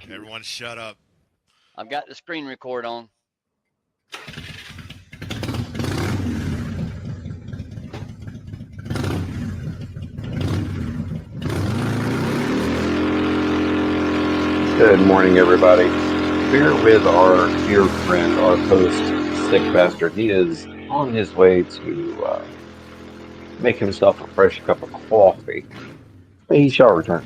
Everyone shut up. I've got the screen record on. Good morning, everybody. We're with our dear friend, our host, Sick Bastard. He is on his way to make himself a fresh cup of coffee. He shall return.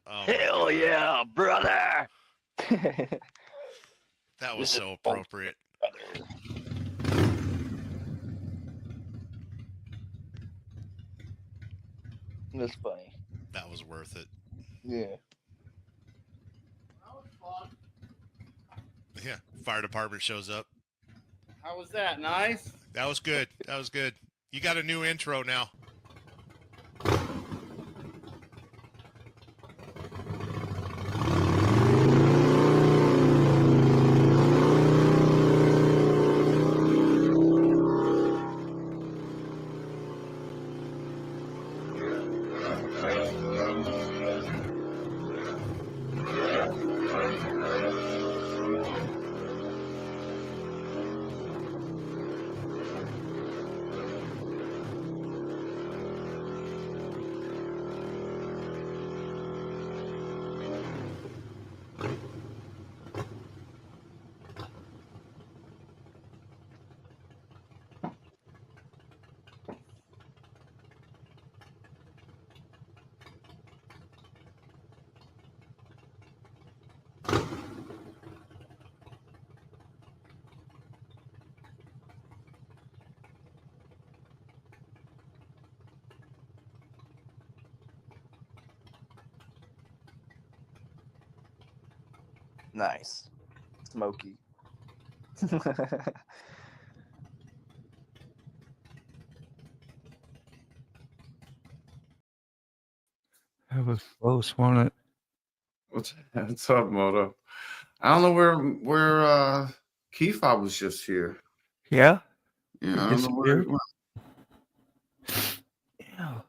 Oh, Hell yeah, brother! that was so appropriate. That's funny. That was worth it. Yeah. Yeah, fire department shows up. How was that? Nice? That was good. That was good. You got a new intro now. Nice. Smoky. That was close, wasn't it? What's up, Moto? I don't know where CAWFFEE was just here. Yeah. Yeah, He I don't know where disappeared? Yeah.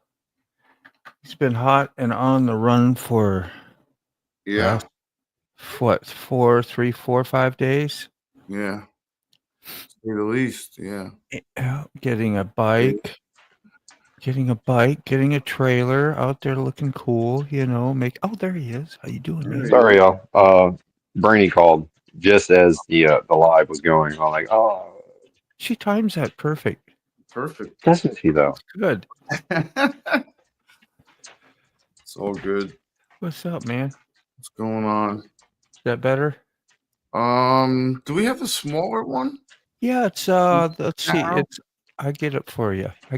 He's been hot and on the run for Yeah, what, 5 days? yeah. To say the least, yeah. Yeah, getting a bike, getting a trailer out there looking cool, oh, there he is. How you doing, man? Sorry, y'all. Brainy called just as the live was going. I'm like, oh, She times that perfect. Perfect. doesn't he though? Good. It's all good. What's up, man? What's going on? Is that better? Do we have a smaller one? Yeah, it's let's see. Now? I get it for you. I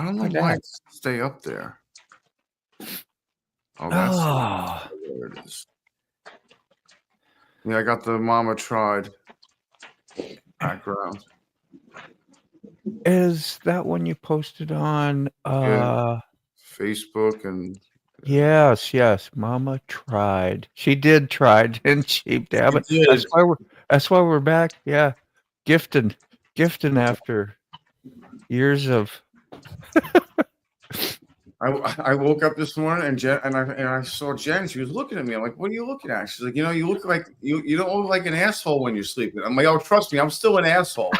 don't know Like why that. it's stay up there. Oh, that's Oh, there it is. Yeah, I got the Mama Tried background. is that one you posted on? Facebook and Yes. Mama tried. She did try, didn't she? Damn it. She did. That's why we're back. Yeah. Gifting after years of I woke up this morning and I saw Jen. She was looking at me. I'm like, "What are you looking at?" She's like, "You look like you don't look like an asshole when you're sleeping." I'm like, "Oh, trust me, I'm still an asshole."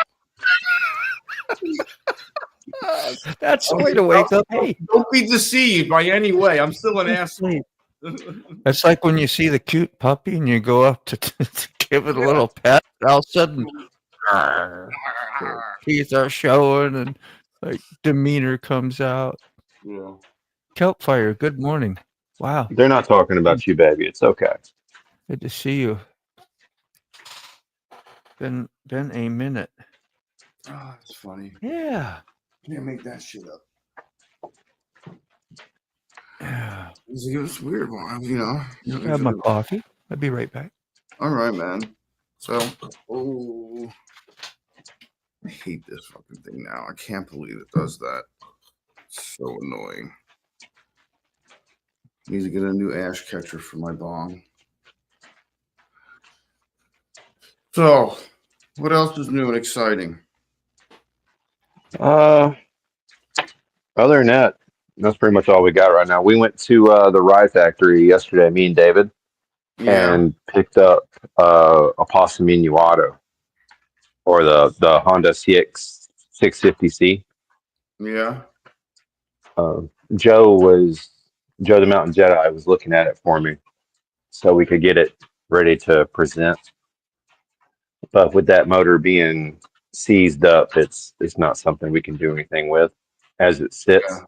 that's the way to wake up. Hey, Don't be deceived by any way. I'm still an asshole. that's like when you see the cute puppy and you go up to give it a little pet, and all of a sudden their teeth are showing and like demeanor comes out. Yeah. Kelp Fire, good morning. Wow, They're not talking about you, baby. It's okay. good to see you. Been a minute. Oh, that's funny. Yeah. Can't make that shit up. Yeah. It was weird, Grab my coffee. I'll be right back. All right, man. So, I hate this fucking thing now. I can't believe it does that. It's so annoying. Need to get a new ash catcher for my bong. So, what else is new and exciting? Other than that, That's pretty much all we got right now. We went to the rye factory yesterday, me and David, Yeah. and picked up a Possum Minuato or the Honda CX 650C. Yeah. Joe the Mountain Jedi was looking at it for me so we could get it ready to present. But with that motor being seized up, it's not something we can do anything with as it sits.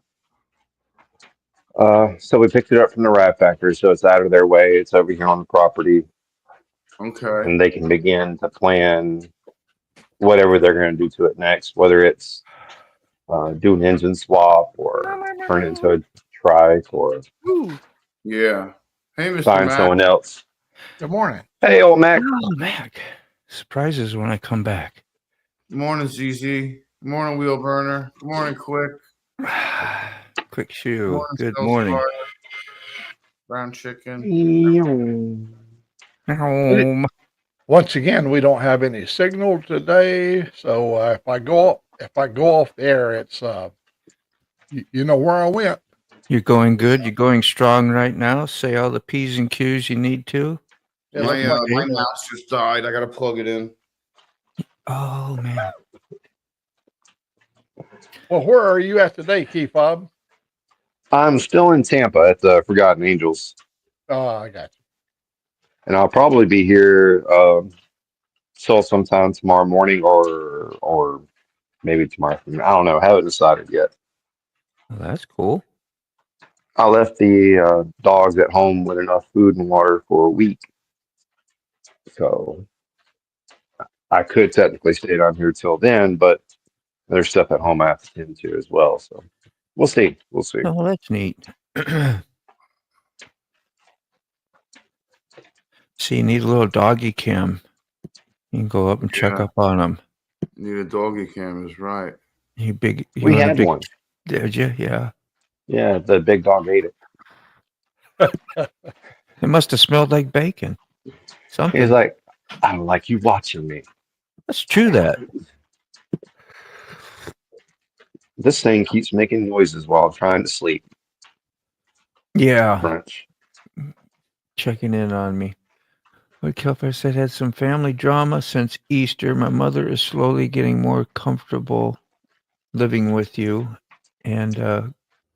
So we picked it up from the rye factory, so it's out of their way. It's over here on the property, Okay. and they can begin to plan whatever they're going to do to it next, whether it's do an engine swap or turn it into a trike or Yeah. Hey, Mr. find Mac. someone else. Good morning. Hey, old Mac. Oh, Mac. Surprises when I come back. Good morning, ZZ. Good morning, Wheel Burner. Good morning, Quick. Quick shoe. Good Sales morning. Card. Brown chicken. Once again, we don't have any signal today, so if I go off the air, it's you know where I went. You're going good. You're going strong right now. Say all the P's and Q's you need to. It My, looks like- my mouse just died. I got to plug it in. Oh man. Well, where are you at today, Key-Fob? I'm still in Tampa at the Forgotten Angels, Oh, I got you. and I'll probably be here still sometime tomorrow morning or maybe tomorrow afternoon. I don't know. Haven't decided yet. Well, that's cool. I left the dogs at home with enough food and water for a week, so I could technically stay down here till then, but there's stuff at home I have to tend to as well. So we'll see. We'll see. Oh, that's neat. See, you need a little doggy cam. You can go up and check Yeah. up on them. Need a doggy cam, is right. You big. You We want a had big, one. Did you? Yeah. Yeah, the big dog ate it. It must have smelled like bacon. Something. He's like, I don't like you watching me. Let's chew that. This thing keeps making noises while I'm trying to sleep. Yeah. Crunch. Checking in on me. What Kilper said had some family drama since Easter. My mother is slowly getting more comfortable living with you and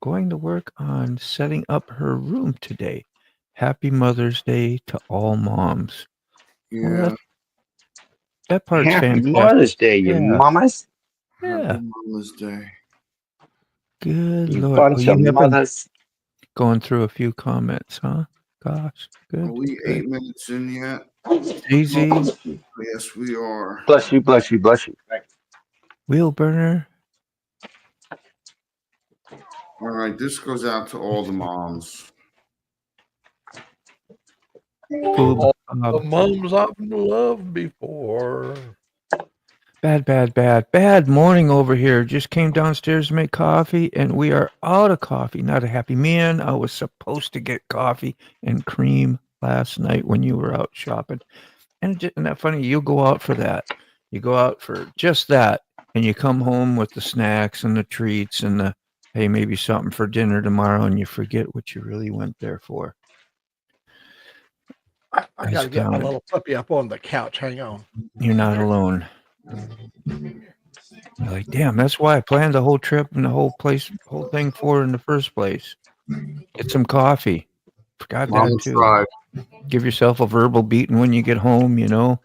going to work on setting up her room today. Happy Mother's Day to all moms. Yeah. That part's Happy fantastic. Mother's Day, you Yeah. mamas. Yeah. Happy Mother's Day. Good You Lord. bunch Well, of you have been mothers. going through a few comments, huh? Gosh. Good. Are we good. 8 minutes in yet? Easy. Yes, we are. Bless you, bless you, bless you. Wheel burner. All right, this goes out to all the moms. Boob. The mums I've loved before. Bad morning over here. Just came downstairs to make coffee, and we are out of coffee. Not a happy man. I was supposed to get coffee and cream last night when you were out shopping. And isn't that funny? You go out for that. You go out for just that, and you come home with the snacks and the treats and the, hey, maybe something for dinner tomorrow, and you forget what you really went there for. I got to get my little puppy up on the couch. Hang on. You're not alone. You're like, damn, that's why I planned the whole trip and the whole thing for in the first place. Get some coffee. Forgot that Mom too. tried. Give yourself a verbal beating when you get home, you know.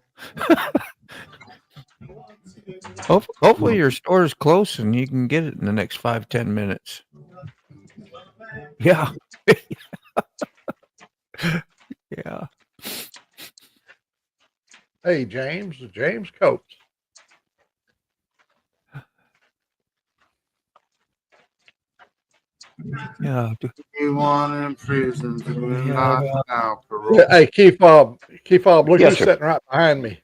Hopefully your store is close and you can get it in the next 5-10 minutes. Yeah. Yeah. Hey, James Coates. Yeah. Anyone in prison doing Yeah. not now parole. Hey, Key-Fob, look Yes, who's sir. sitting right behind me.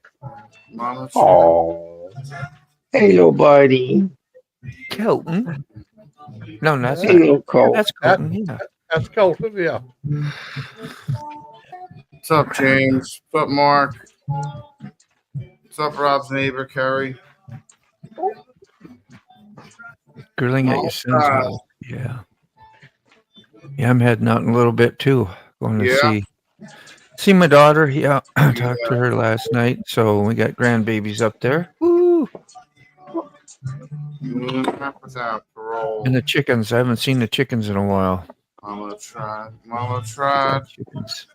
Mama tried. Oh, hello, buddy. Colton. No, that's not. Hello, Cole. That's Colton. Yeah. That's Colton, yeah. What's up, James? What's up, Mark? What's up, Rob's neighbor, Kerry? Grilling at your son's God. house. Yeah. Yeah, I'm heading out in a little bit too. Going to Yeah. see my daughter. Yeah, I talked to her last night. So we got grandbabies up there. Woo! What's that parole? And the chickens. I haven't seen the chickens in a while. Mama tried. Mama We tried. got chickens.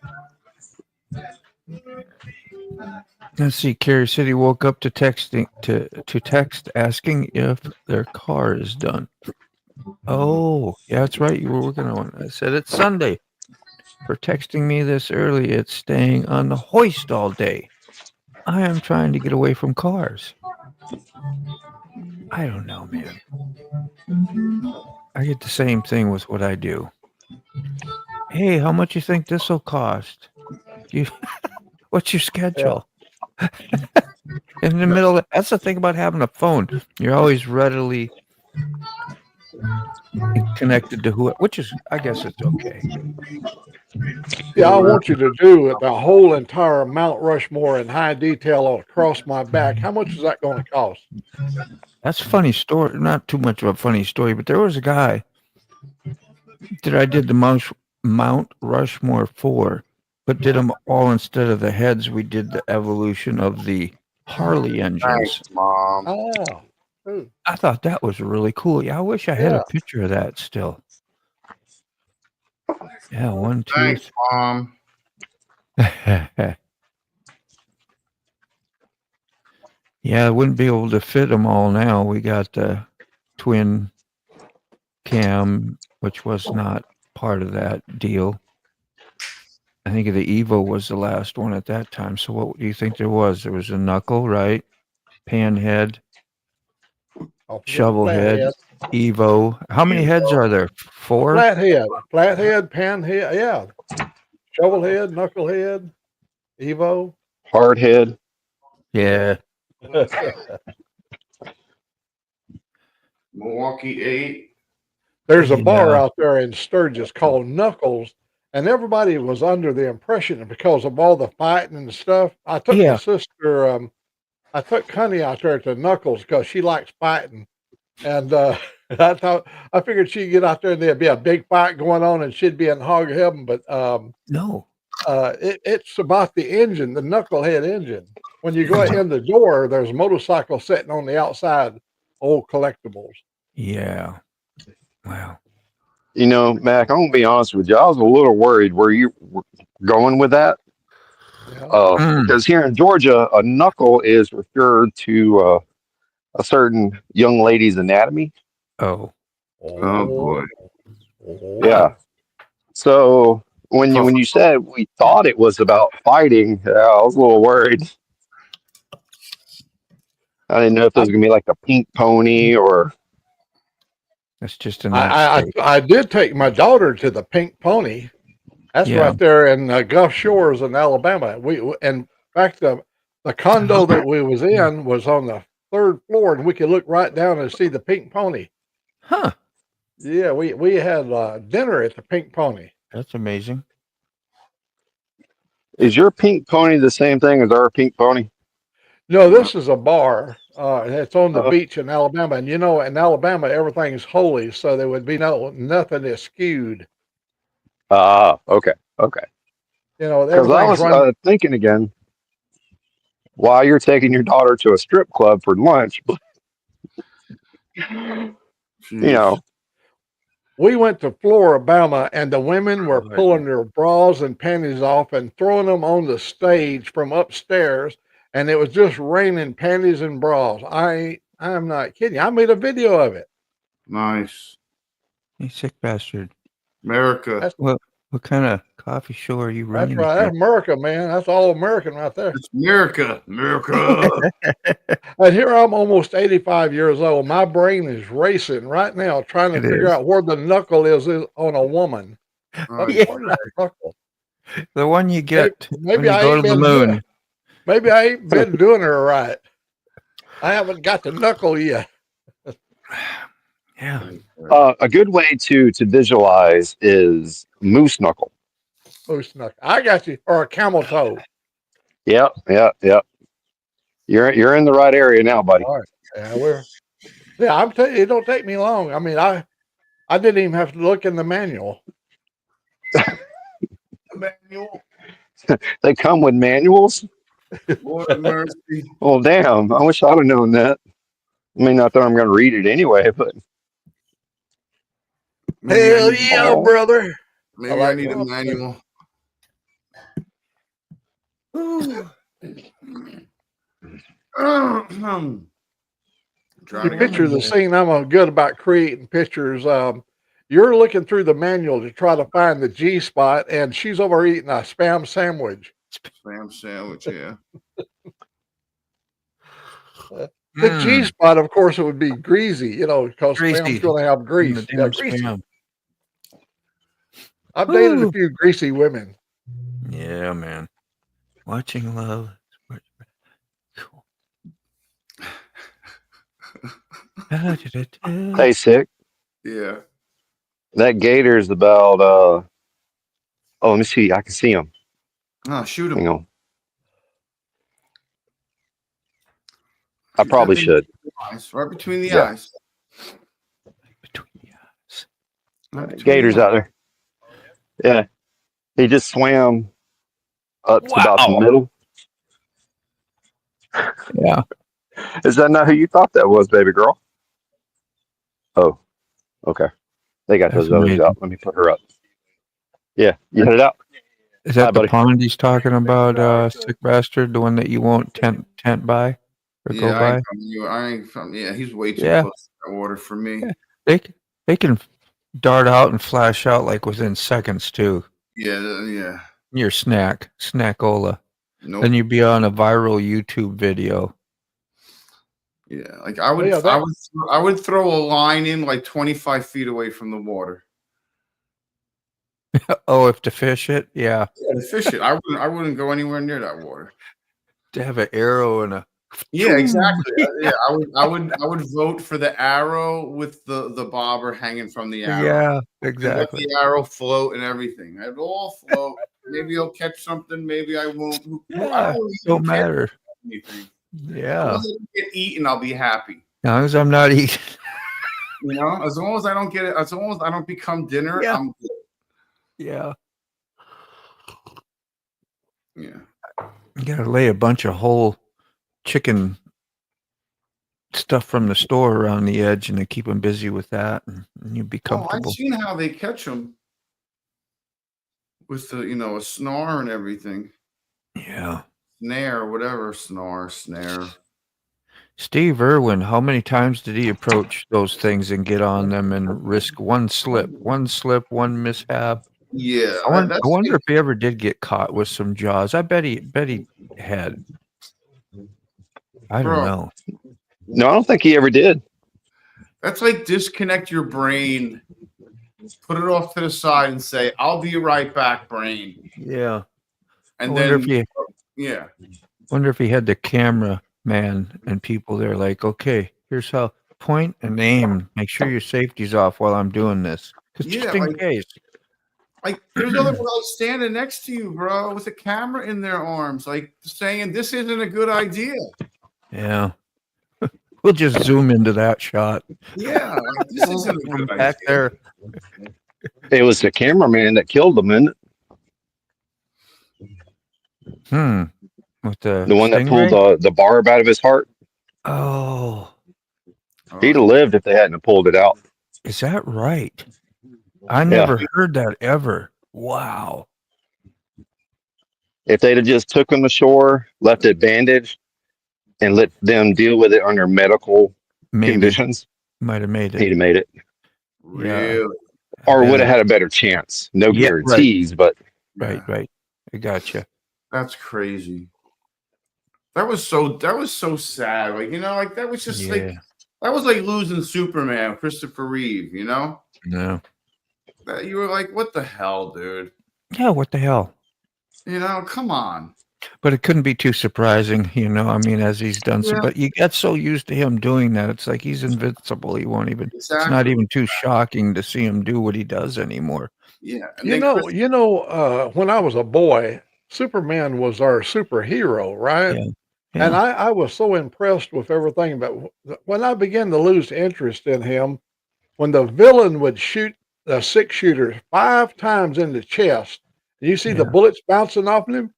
Let's see. Carrie City woke up to text asking if their car is done. Oh, yeah, that's right. You were working on one. I said it's Sunday. For texting me this early, it's staying on the hoist all day. I am trying to get away from cars. I don't know, man. I get the same thing with what I do. Hey, how much you think this will cost? What's your schedule? In the middle of, that's the thing about having a phone. You're always readily connected to which is, I guess it's okay. Yeah, I want you to do the whole entire Mount Rushmore in high detail across my back. How much is that going to cost? That's a funny story. Not too much of a funny story, but there was a guy that I did the Mount Rushmore for, but did them all instead of the heads. We did the evolution of the Harley engines. Thanks, Mom. Oh, I thought that was really cool. Yeah, I wish I had Yeah. a picture of that still. Yeah, 1, 2, Thanks, Mom. 3. Yeah, I wouldn't be able to fit them all now. We got the twin cam, which was not part of that deal. I think the Evo was the last one at that time. So what do you think there was? There was a knuckle, right? Pan head, shovel head, Evo. How many heads are there? 4? flathead, pan head, yeah. Shovel head, knuckle head, Evo. Hard head. Yeah. Milwaukee 8. There's a bar Yeah. out there in Sturgis called Knuckles, and everybody was under the impression that because of all the fighting and stuff. I took Yeah. my sister, I took Connie out there to Knuckles because she likes fighting, and I figured she'd get out there and there'd be a big fight going on, and she'd be in hog heaven. But No. it's about the engine, the knucklehead engine. When you go in the door, there's a motorcycle sitting on the outside, old collectibles. Yeah. Wow. You know, Mac, I'm gonna be honest with you. I was a little worried where you were going with that. Yeah. Because here in Georgia, a knuckle is referred to a certain young lady's anatomy. Oh. Oh, boy. Yeah. So when you said we thought it was about fighting, I was a little worried. I didn't know if it was gonna be like a pink pony or. That's just a nice I did take my daughter to the Pink Pony. That's Yeah. right there in Gulf Shores in Alabama. In fact, the condo that we was in was on the 3rd floor, and we could look right down and see the Pink Pony. Huh. Yeah, we had dinner at the Pink Pony. That's amazing. Is your pink pony the same thing as our pink pony? No, this is a bar. It's on the Uh-huh. beach in Alabama, and in Alabama everything's holy, so there would be nothing is skewed. Okay. Because I Everything's was thinking again, while you're taking your daughter to a strip club for lunch, you know, We went to Floribama, and the women were pulling their bras and panties off and throwing them on the stage from upstairs, and it was just raining panties and bras. I'm not kidding you. I made a video of it. Nice. You sick bastard. America. What kind of coffee show are you That's running? right. That's America, man. That's all American right there. It's America. America. And here I'm almost 85 years old. My brain is racing right now, trying to It figure is. out where the knuckle is on a woman. Where's Yeah. the knuckle? The one you get Maybe when you I go ain't to the been moon. Maybe I ain't been doing her right. I haven't got the knuckle yet. Yeah. a good way to visualize is moose knuckle. Moose knuckle. I got you. Or a camel toe. Yep. You're in the right area now, buddy. All right. Yeah, I'm telling you, it don't take me long. I mean, I didn't even have to look in the manual. manual. They come with manuals. Lord have mercy. Well, damn. I wish I'd have known that. I mean, not that I'm going to read it anyway, but Maybe I Hell need, yeah, brother. maybe I need a manual. You picture the scene. I'm good about creating pictures. You're looking through the manual to try to find the G spot, and she's over eating a spam sandwich. Spam sandwich, yeah. The G spot, of course, it would be greasy, because Greasy. spam's going to have In grease. the Yeah, damn greasy. spam. I've dated Woo. a few greasy women. Yeah, man. Watching love. Cool. hey, sick. Yeah. That gator's about. Oh, let me see. I can see him. Oh, shoot Hang him. on. I probably should. Right between the Yeah. eyes. Between the eyes. Right between Gator's the out there. Yeah. He just swam up to about the middle. Yeah. Is that not who you thought that was, baby girl? Oh, okay. They got That's those others amazing. out. Let me put her up. Yeah, you headed out. Is that Hi, the buddy. pond he's talking about, sick bastard? The one that you won't tent by or go Yeah, by? I ain't from. Yeah, he's way too Yeah. close to that water for me. Yeah. They can dart out and flash out like within seconds too. Yeah. Your snackola. Nope. Then you'd be on a viral YouTube video. Yeah, like I would, Yeah, that- I would throw a line in like 25 feet away from the water. Oh, if to fish it, yeah. Yeah, to fish it. I wouldn't go anywhere near that water. To have an arrow and a Yeah, exactly. Yeah, I would vote for the arrow with the bobber hanging from the arrow. yeah, And let exactly. the arrow float and everything. It'll all float. Maybe I'll catch something. Maybe I won't. I Yeah, don't don't even care matter. about anything. As long Yeah, as I don't get eaten, I'll be happy. as long as I'm not eating. You know, as long as I don't get it, as long as I don't become dinner, Yeah. I'm good. Yeah, Yeah. you gotta lay a bunch of whole chicken stuff from the store around the edge, and then keep them busy with that, and you'd be Oh, I've comfortable. seen how they catch them with the, a snare and everything. Yeah. Snare, whatever, snare. Steve Irwin, how many times did he approach those things and get on them and risk one slip, one mishap? Yeah, I that's wonder if he ever did get caught with some jaws. I bet he had. I don't Bro. know. No, I don't think he ever did. That's like disconnect your brain, put it off to the side, and say, "I'll be right back, brain." Yeah. And I wonder then, if he had the camera man and people there like, okay, here's how point and aim. Make sure your safety's off while I'm doing this. Because just in case. like there's other guys standing next to you, bro, with a camera in their arms, like saying, "This isn't a good idea." Yeah. We'll just zoom into that shot. Yeah, like, this isn't a good Back idea. there. It was the cameraman that killed him, isn't it? With the one that stingray? pulled the barb out of his heart. Oh, He'd have lived if they hadn't pulled it out. is that right? I never heard that ever. Wow. If they'd have just took him ashore, left it bandaged, and let them deal with it under medical conditions, Might have made he'd it. have made it. Really? Or would have had a better chance. No guarantees, but Right. I gotcha. That's crazy. That was so sad. Like, like that was just like that was like losing Superman, Christopher Reeve, No. That you were like, what the hell, dude? Yeah, what the hell? Come on. But it couldn't be too surprising, I mean, as he's done so. But you get so used to him doing that. It's like he's invincible. He won't even, it's not even too shocking to see him do what he does anymore. Yeah. And when I was a boy, Superman was our superhero, right? Yeah. And I was so impressed with everything. But when I began to lose interest in him, when the villain would shoot a 6-shooter 5 times in the chest You see Yeah. the bullets bouncing off him.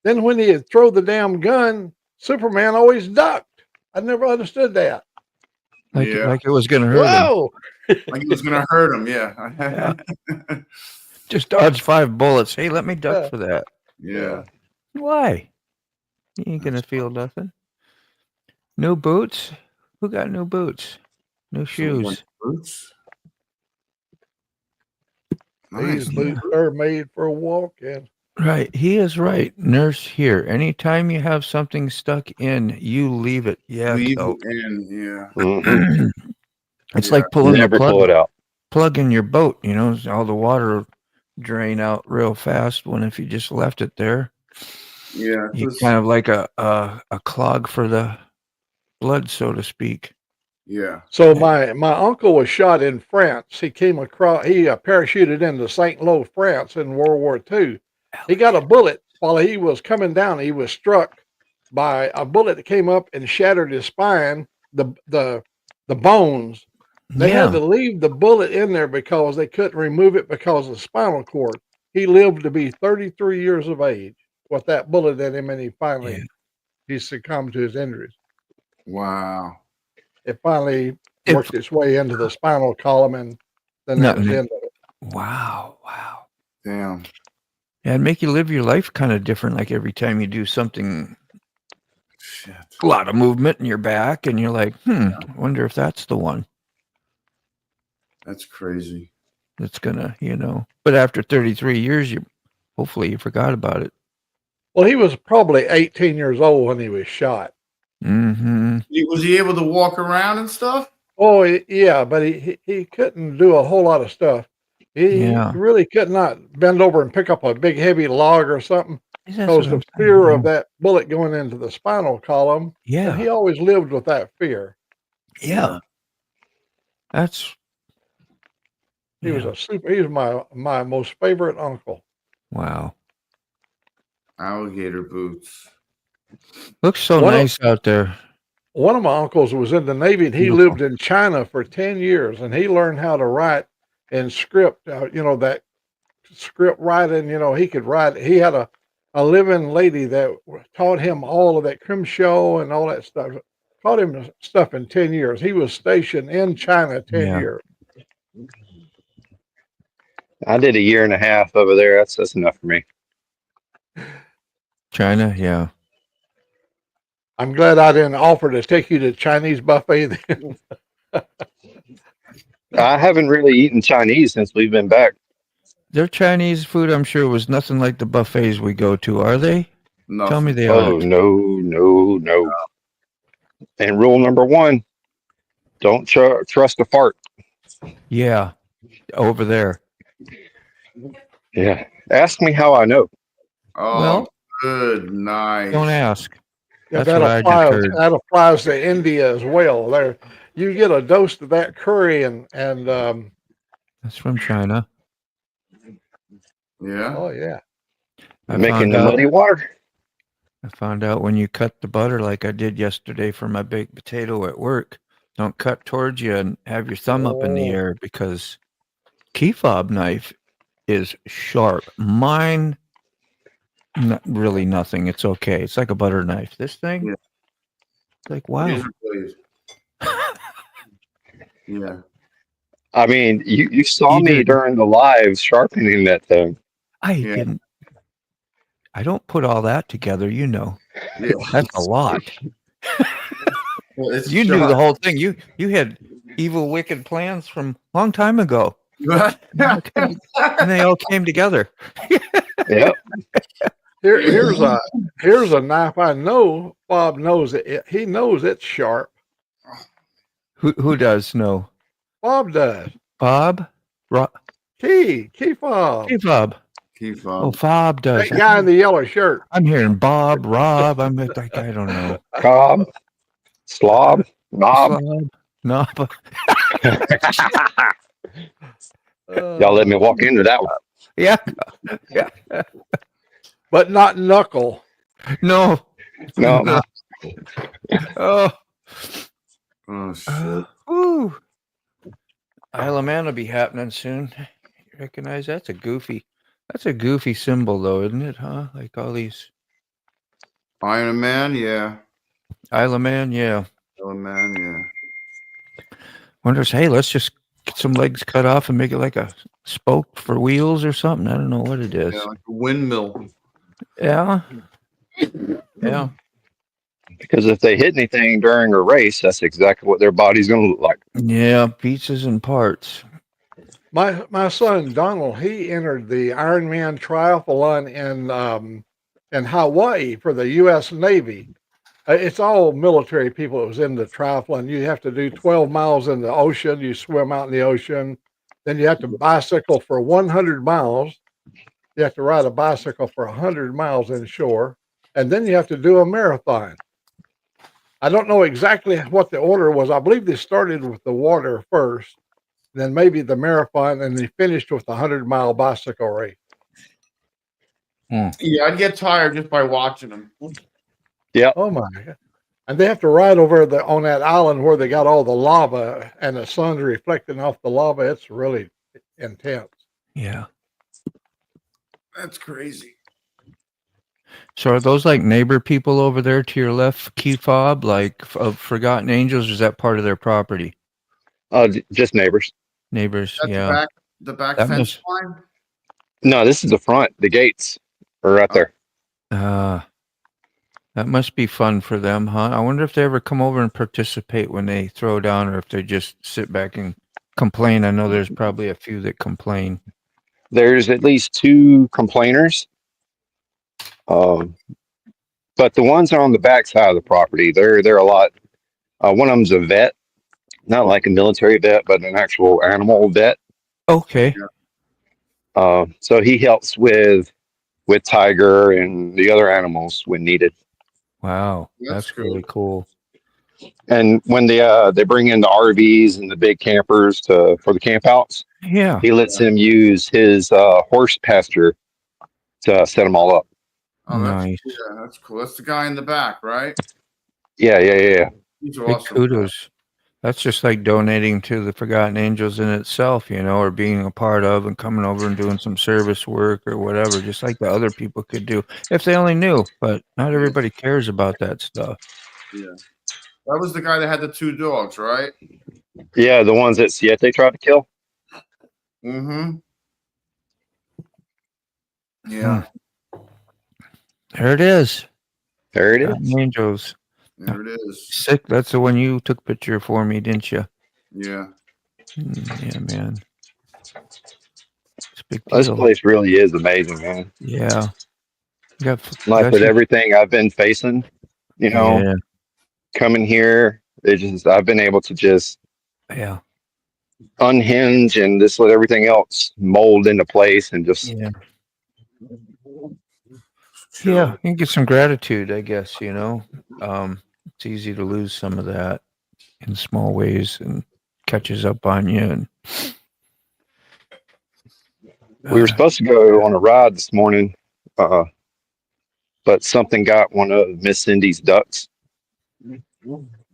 Then when he'd throw the damn gun, Superman always ducked. I never understood that. Like Yeah. like it was gonna hurt him. Whoa! Like he was gonna hurt him. Yeah. Just dodge 5 bullets. Hey, let me duck Yeah. for that. Yeah. Why? You ain't gonna feel nothing. New boots? Who got new boots? New shoes. Boots. These Nice. boots are made for walking. Right. He is right. Nurse here. Anytime you have something stuck in, you leave it. Yeah. Leave Kel. it in. Yeah. Mhm. It's Yeah. like pulling the Never pull plug, it out. plug in your boat. You know, all the water drain out real fast. When if you just left it there, Yeah. you Just- kind of like a clog for the blood, so to speak. yeah. So my uncle was shot in France. He came across. He parachuted into Saint Lo, France, in World War II. He got a bullet while he was coming down. He was struck by a bullet that came up and shattered his spine, the bones. They had to leave the bullet in there because they couldn't remove it because of the spinal cord. He lived to be 33 years of age with that bullet in him, and he finally he succumbed to his injuries. Wow. It finally worked its way into the spinal column, and then that was the end of it. Wow. Wow. Damn. Yeah, it'd make you live your life kind of different. Like every time you do something, Shit. a lot of movement in your back, and you're like, I wonder if that's the one That's crazy. that's gonna, But after 33 years, hopefully you forgot about it. Well, he was probably 18 years old when he was shot. Mm-hmm. Was he able to walk around and stuff? Oh, yeah, but he couldn't do a whole lot of stuff. He really could not bend over and pick up a big heavy log or something because of fear of that bullet going into the spinal column. Yeah. And he always lived with that fear. Yeah. That's. He was he was my most favorite uncle. Wow. Alligator boots. Looks so nice out there. One of my uncles was in the Navy, and he lived in China for 10 years, and he learned how to write in script, that script writing, he could write. He had a living lady that taught him all of that Crimshaw and all that stuff. Taught him stuff in 10 years. He was stationed in China 10 years. I did a year and a half over there. That's enough for me. China, yeah. I'm glad I didn't offer to take you to Chinese buffet then. I haven't really eaten Chinese since we've been back. Their Chinese food, I'm sure, was nothing like the buffets we go to, are they? No. Tell me they Oh, aren't. no. And rule number 1, don't trust a fart. Yeah, over there. Yeah. Ask me how I know. Oh, Well, good night. Don't ask. Yeah, That's what I just heard. that applies to India as well. There, you get a dose of that curry, and That's from China. Yeah. oh yeah, Making the muddy water. I found out when you cut the butter like I did yesterday for my baked potato at work, don't cut towards you and have your thumb up in the air because CAWFFEE knife is sharp. Mine, not really nothing. It's okay. It's like a butter knife. This thing, it's like, wow. Yeah. I mean, you saw me during the live sharpening that thing. I didn't. I don't put all that together, Yeah. That's a lot. Well, it's You knew the whole thing. You had evil, wicked plans from a long time ago. And they all came together. Yep. here's a knife. I know Bob knows it. He knows it's sharp. Who does know? Bob does. Bob? Key Fob. CAWFFEE. Oh, Fob does. That guy in the yellow shirt. I'm hearing Bob, Rob. I'm like, I don't know. Cobb, slob, knob. Knob. Y'all let me walk into that one. Yeah. But not knuckle. No. No. Oh. Oh shit. Woo. Isle of Man will be happening soon. You recognize that's a goofy. That's a goofy symbol, though, isn't it? Huh? Like all these Iron Man, yeah. Isla Man. Yeah. Iron Man, yeah. Wonders. Hey, let's just get some legs cut off and make it like a spoke for wheels or something. I don't know what it is. Yeah, like a windmill. Yeah. Yeah. Because if they hit anything during a race, that's exactly what their body's going to look like. Yeah. Pieces and parts. My son Donald, he entered the Ironman triathlon in Hawaii for the U.S. Navy. It's all military people that was in the triathlon. You have to do 12 miles in the ocean. You swim out in the ocean. Then you have to bicycle for 100 miles. You have to ride a bicycle for 100 miles inshore. And then you have to do a marathon. I don't know exactly what the order was. I believe they started with the water first, then maybe the marathon, and they finished with the 100-mile bicycle race. Yeah, I'd get tired just by watching them. Oh my God. And they have to ride over on that island where they got all the lava and the sun's reflecting off the lava. It's really intense. Yeah. That's crazy. So are those like neighbor people over there to your left, key fob, like of Forgotten Angels? Or is that part of their property? Just neighbors. Neighbors, That's yeah. the back That fence must- line. No, this is the front. The gates are right there. That must be fun for them, huh? I wonder if they ever come over and participate when they throw down, or if they just sit back and complain. I know there's probably a few that complain. There's at least 2 complainers. But the ones on the back side of the property, they're a lot. One of them's a vet, not like a military vet, but an actual animal vet. Okay. So he helps with Tiger and the other animals when needed. Wow. That's That's really cool. And when they bring in the RVs and the big campers for the camp outs, Yeah. he lets them use his horse pasture to set them all up. Oh, that's, Nice. yeah, that's cool. That's the guy in the back, right? Yeah. He's Big awesome. kudos. That's just like donating to the Forgotten Angels in itself, or being a part of and coming over and doing some service work or whatever, just like the other people could do if they only knew. But not everybody cares about that stuff. Yeah. That was the guy that had the 2 dogs, right? Yeah, the ones that Siete tried to kill. Mm-hmm. Yeah. There it is. There it is. Forgotten Angels. There it is. Sick. That's the one you took a picture for me, didn't you? Yeah. Yeah, man. It's a big This deal. place really is amazing, man. Yeah. Like with everything I've been facing, Yeah. coming here, I've been able to just Yeah. unhinge and just let everything else mold into place and just Yeah. Yeah. You can get some gratitude, I guess, It's easy to lose some of that in small ways and catches up on you. And we were supposed to go on a ride this morning, but something got one of Miss Cindy's ducks.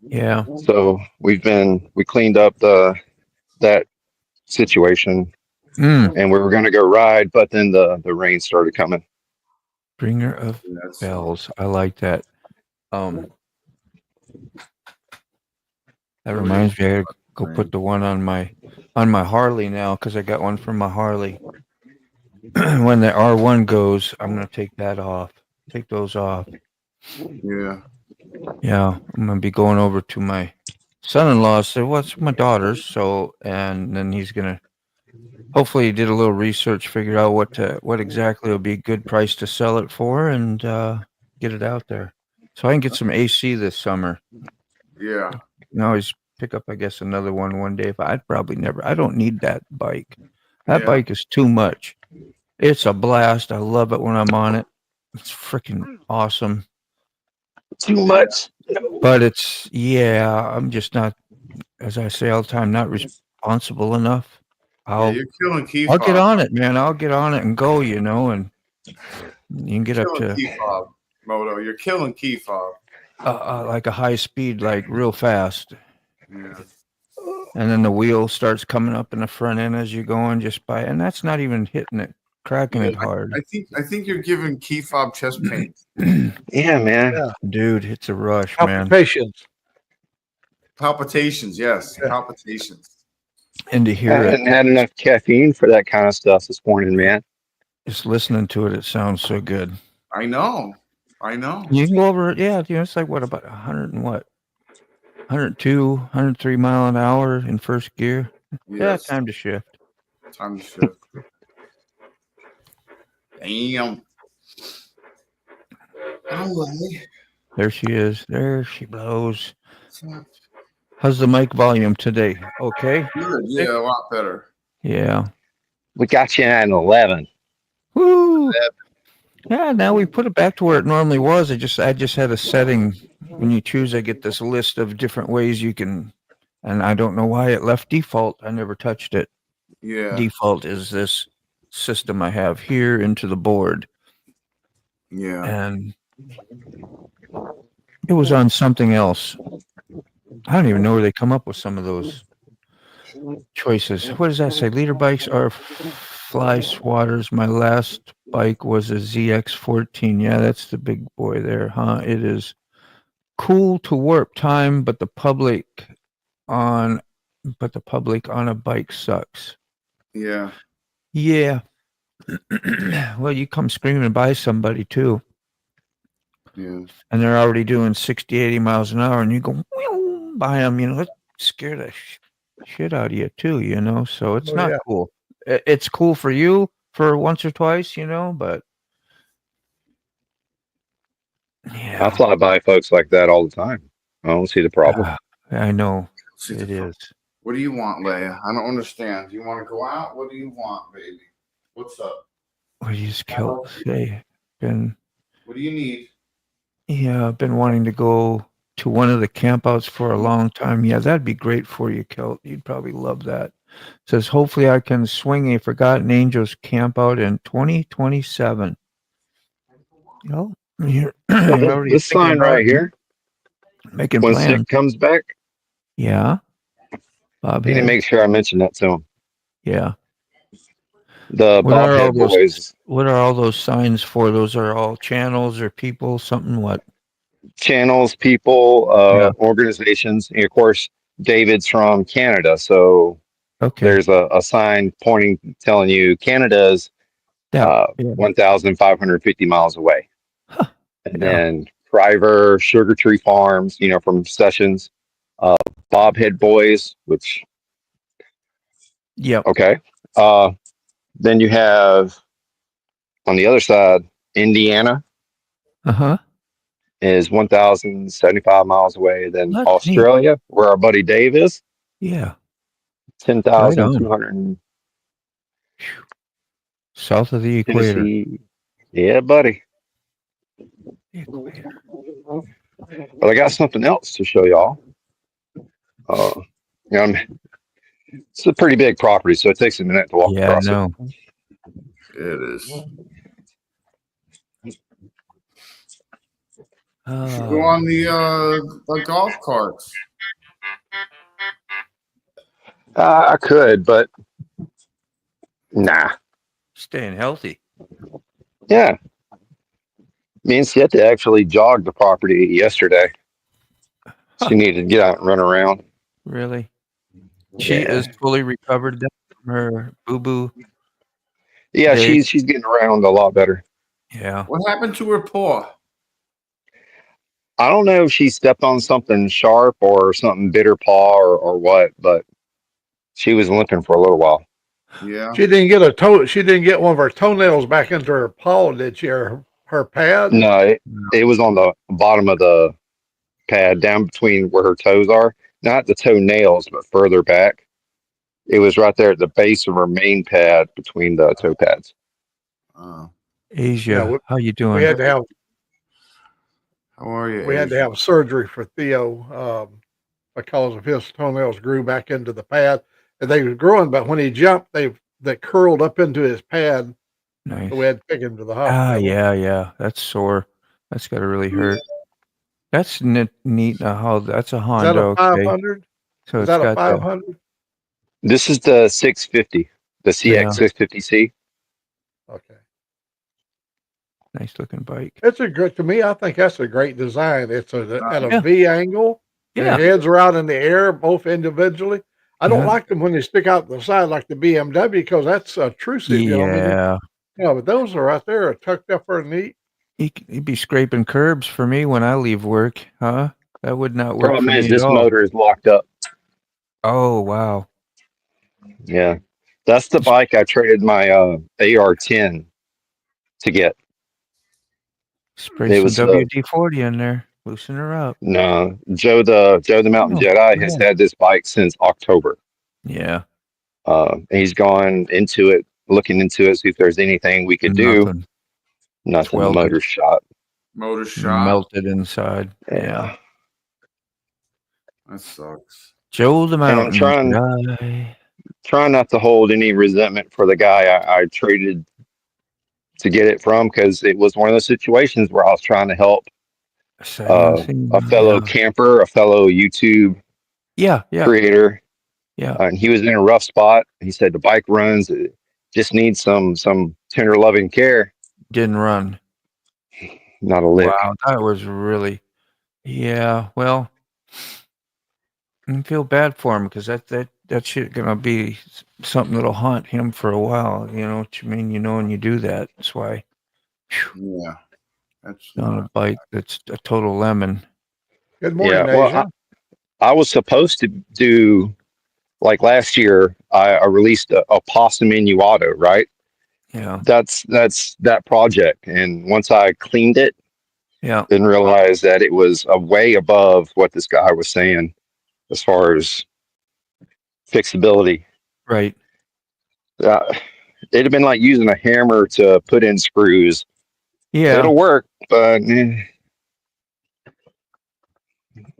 yeah. So we cleaned up that situation and we were going to go ride, but then the rain started coming. Bringer of bells. I like that. That reminds me, I gotta go put the one on my Harley now, because I got one from my Harley. When the R1 goes, I'm gonna take that off. Take those off. Yeah. Yeah, I'm gonna be going over to my son-in-law. So what's my daughter's? And then he's gonna. Hopefully, he did a little research, figured out what exactly would be a good price to sell it for, and get it out there, so I can get some AC this summer. Yeah. You can always pick up, I guess, another one day. If I'd probably never. I don't need that bike. That bike is too much. It's a blast. I love it when I'm on it. It's freaking awesome. Too much. But I'm just not, as I say all the time, not responsible enough. You're killing Key I'll Fob. get on it, man. I'll get on it and go, and you can get up to Key Fob, Moto. You're killing Key Fob. like a high speed, like real fast. Yeah. And then the wheel starts coming up in the front end as you're going and that's not even hitting it cracking Yeah, it hard. I think you're giving key fob chest pain. Yeah, man. Yeah. Dude, it's a rush, man. Palpitations. Palpitations, yes, Yeah. palpitations. And to I hear it, hadn't had enough caffeine for that kind of stuff this morning, man. just listening to it, it sounds so good. I know. I know. You can go over it, yeah. You know, it's like what about 100 and what? 102, 103 mile an hour in first gear. Yeah, Yes. time to shift. Time to shift. Damn. All right. There she is. There she blows. How's the mic volume today? Okay. Good. Yeah, a lot better. Yeah. We got you at an 11. Woo. Yeah, now we put it back to where it normally was. I just had a setting. When you choose, I get this list of different ways you can, and I don't know why it left default. I never touched it. Yeah. Default is this system I have here into the board, Yeah. and it was on something else. I don't even know where they come up with some of those choices. What does that say? Leader bikes are fly swatters. My last bike was a ZX14. Yeah, that's the big boy there, huh? It is cool to warp time, but the public on a bike sucks. Yeah. Yeah. Well, you come screaming by somebody too, Yeah. and they're already doing 60, 80 miles an hour, and you go "Meow," by them, you know, it scare the shit out of you too, you know, so it's Oh, not yeah. cool. It's cool for you for once or twice, you know, but I yeah, fly by folks like that all the time. I don't see the problem. I know See it the- is. What do you want, Leia? I don't understand. Do you want to go out? What do you want, baby? What's up? What do you say? Been What do you need? Yeah, I've been wanting to go to one of the campouts for a long time. Yeah, that'd be great for you, Kelt. You'd probably love that. Says, hopefully I can swing a Forgotten Angels campout in 2027. Oh, you're already This thinking sign about right it, here, making when plans. Sick comes back, Yeah, Bob. you need to make sure I mention that to him. Yeah. The What are all Bobhead those- Boys What are all those signs for? Those are all channels or people, something what? channels, people, Yeah. organizations. And of course, David's from Canada. So Okay. there's a sign pointing, telling you Canada's Yeah. 1,550 miles away. Huh. And Yeah. then Driver, Sugar Tree Farms, you know, from Sessions, Bobhead Boys, which, Yep. okay. Then you have on the other side, Indiana Uh-huh. is 1,075 miles away. Then That's Australia, where our buddy Dave is, Yeah. 10,200. South of the equator. Tennessee. Yeah, buddy. Equator. But I got something else to show y'all. You know, it's a pretty big property, so it takes a minute to walk Yeah, across no. It is. Go Oh, on the golf carts. it. I could, but nah. staying healthy. Yeah. Me and Siete actually jogged the property yesterday. She needed to get out and run around. Really? She Yeah. is fully recovered then from her boo-boo. Yeah, Dave. she's getting around a lot better. Yeah. What happened to her paw? I don't know if she stepped on something sharp or something bitter paw or what, but she was limping for a little while. Yeah. She didn't get a toe. She didn't get one of her toenails back into her paw, did she? Or her pad? No, it was on the bottom of the pad, down between where her toes are. Not the toenails, but further back. It was right there at the base of her main pad between the toe pads. Asia, Yeah, how you doing? We had to have How are you? we had to have surgery for Theo because of his toenails grew back into the pad. And they were growing, but when he jumped, they curled up into his pad. Nice. So we had to take him to the hospital. Yeah. That's sore. That's got to really hurt. That's neat. How that's a Is Honda. that a Okay. 500? So Is it's that a got 500? This is the 650, the CX Yeah. 650C. Okay. Nice looking bike. It's a good, to me, I think that's a great design. It's at a Yeah. V angle. Yeah. The heads are out in the air, both individually. I don't Yeah. like them when they stick out the side like the BMW because that's obtrusive, you know what I mean? Yeah. Yeah, but those are right there, tucked up or neat. You'd be scraping curbs for me when I leave work, huh? That would not work Problem for is, me at this all. motor is locked up. Oh, wow. Yeah, that's the bike I traded my AR-10 to get. Spray It some was WD-40 in there. Loosen her up. no Joe the Mountain Oh, Jedi has yeah. had this bike since October. Yeah. And he's gone into it, looking into it, see if there's anything we could do. Nothing. Nothing. The welded. motor's shot. Motor shot. Melted inside. Yeah. That sucks. Joe the And I'm Mountain Guy. trying not to hold any resentment for the guy I traded to get it from, because it was one of those situations where I was trying to help a fellow camper, a fellow YouTube creator. Yeah. And he was in a rough spot. He said the bike runs, it just needs some tender loving care. Didn't run. Not a lick. Wow, that was really, well, I feel bad for him because that shit gonna be something that'll haunt him for a while. You know what you mean? You know, when you do that, that's why. Yeah, that's On a bike that's a total lemon. Good morning, Yeah, well, Asia. I was supposed to do, like last year, I released a possum innuado, right? Yeah. That's that project. And once I cleaned it, Yeah. didn't realize that it was way above what this guy was saying as far as fixability. Right. It'd have been like using a hammer to put in screws. Yeah. It'll work, but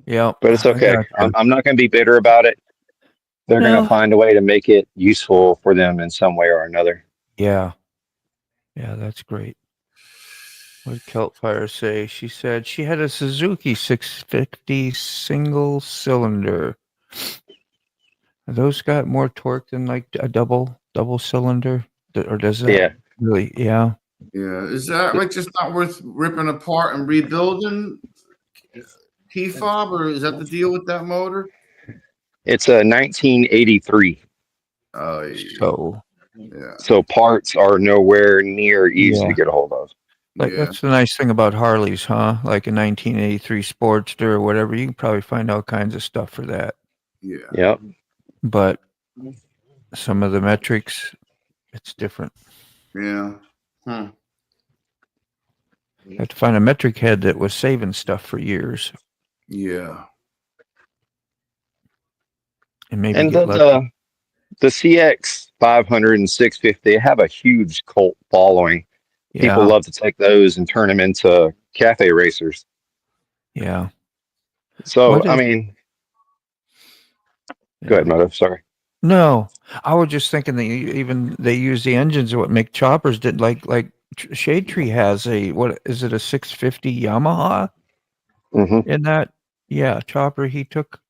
yeah. But it's okay. I'm not going to be bitter about it. They're going to find a way to make it useful for them in some way or another. Yeah. Yeah, that's great. What did Keltfire say? She said she had a Suzuki 650 single cylinder. Those got more torque than like a double cylinder, or does that really? Yeah. Yeah. Is that like just not worth ripping apart and rebuilding? Key fob, or is that the deal with that motor? It's a 1983. Oh, yeah. So parts are nowhere near easy to get a hold of. Like that's the nice thing about Harleys, huh? Like a 1983 Sportster or whatever, you can probably find all kinds of stuff for that. Yeah. Yep. But some of the metrics, it's different. Yeah. I had to find a metric head that was saving stuff for years. Yeah. And maybe And get lucky. the CX 500 and 650 have a huge cult following. Yeah. People love to take those and turn them into cafe racers. Yeah. So, I mean, go ahead, Moto. Sorry. No, I was just thinking that even they use the engines of what make choppers did. Like Shade Tree has a, what is it, a 650 Yamaha in that? Yeah, chopper he took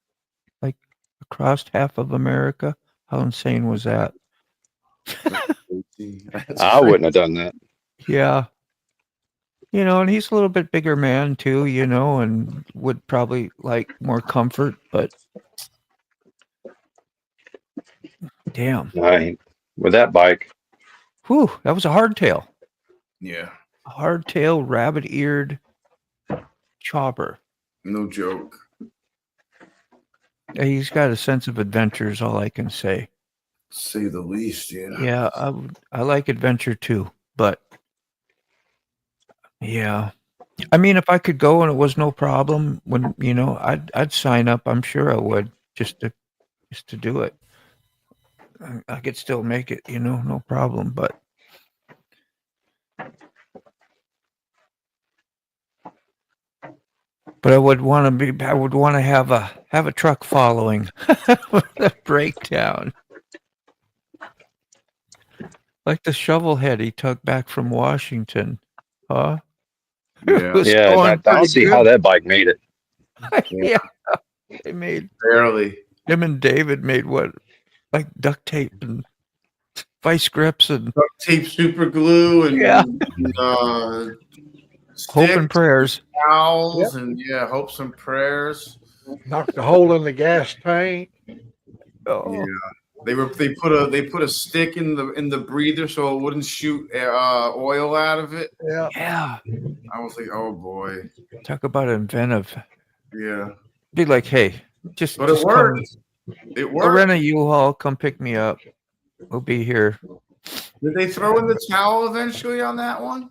like across half of America. How insane was that? I wouldn't have done that. Yeah. You know, and he's a little bit bigger man too, you know, and would probably like more comfort, but damn. Right. With that bike. Whew, that was a hardtail. Yeah. A hardtail, rabbit-eared chopper. No joke. He's got a sense of adventure is all I can say. Say the least, yeah. Yeah, I like adventure too, but yeah. I mean, if I could go and it was no problem, when you know, I'd sign up. I'm sure I would just to do it. I could still make it, you know, no problem. But I would want to have a truck following with a breakdown. Like the shovel head he took back from Washington. Huh? Yeah. Yeah, I don't see how that bike made it. Yeah. They made barely. Him and David made what? Like duct tape and vice grips and duct tape, super glue, and, Yeah. and hope and sticks, prayers. towels, and hopes and prayers. Knocked a hole in the gas tank. Oh, Yeah. They put a stick in the breather so it wouldn't shoot oil out of it. Yeah. yeah. I was like, oh boy, Talk about inventive. yeah. Be like, hey, just But it come. worked. It I'll worked. rent a U-Haul. Come pick me up. We'll be here. Did they throw in the towel eventually on that one?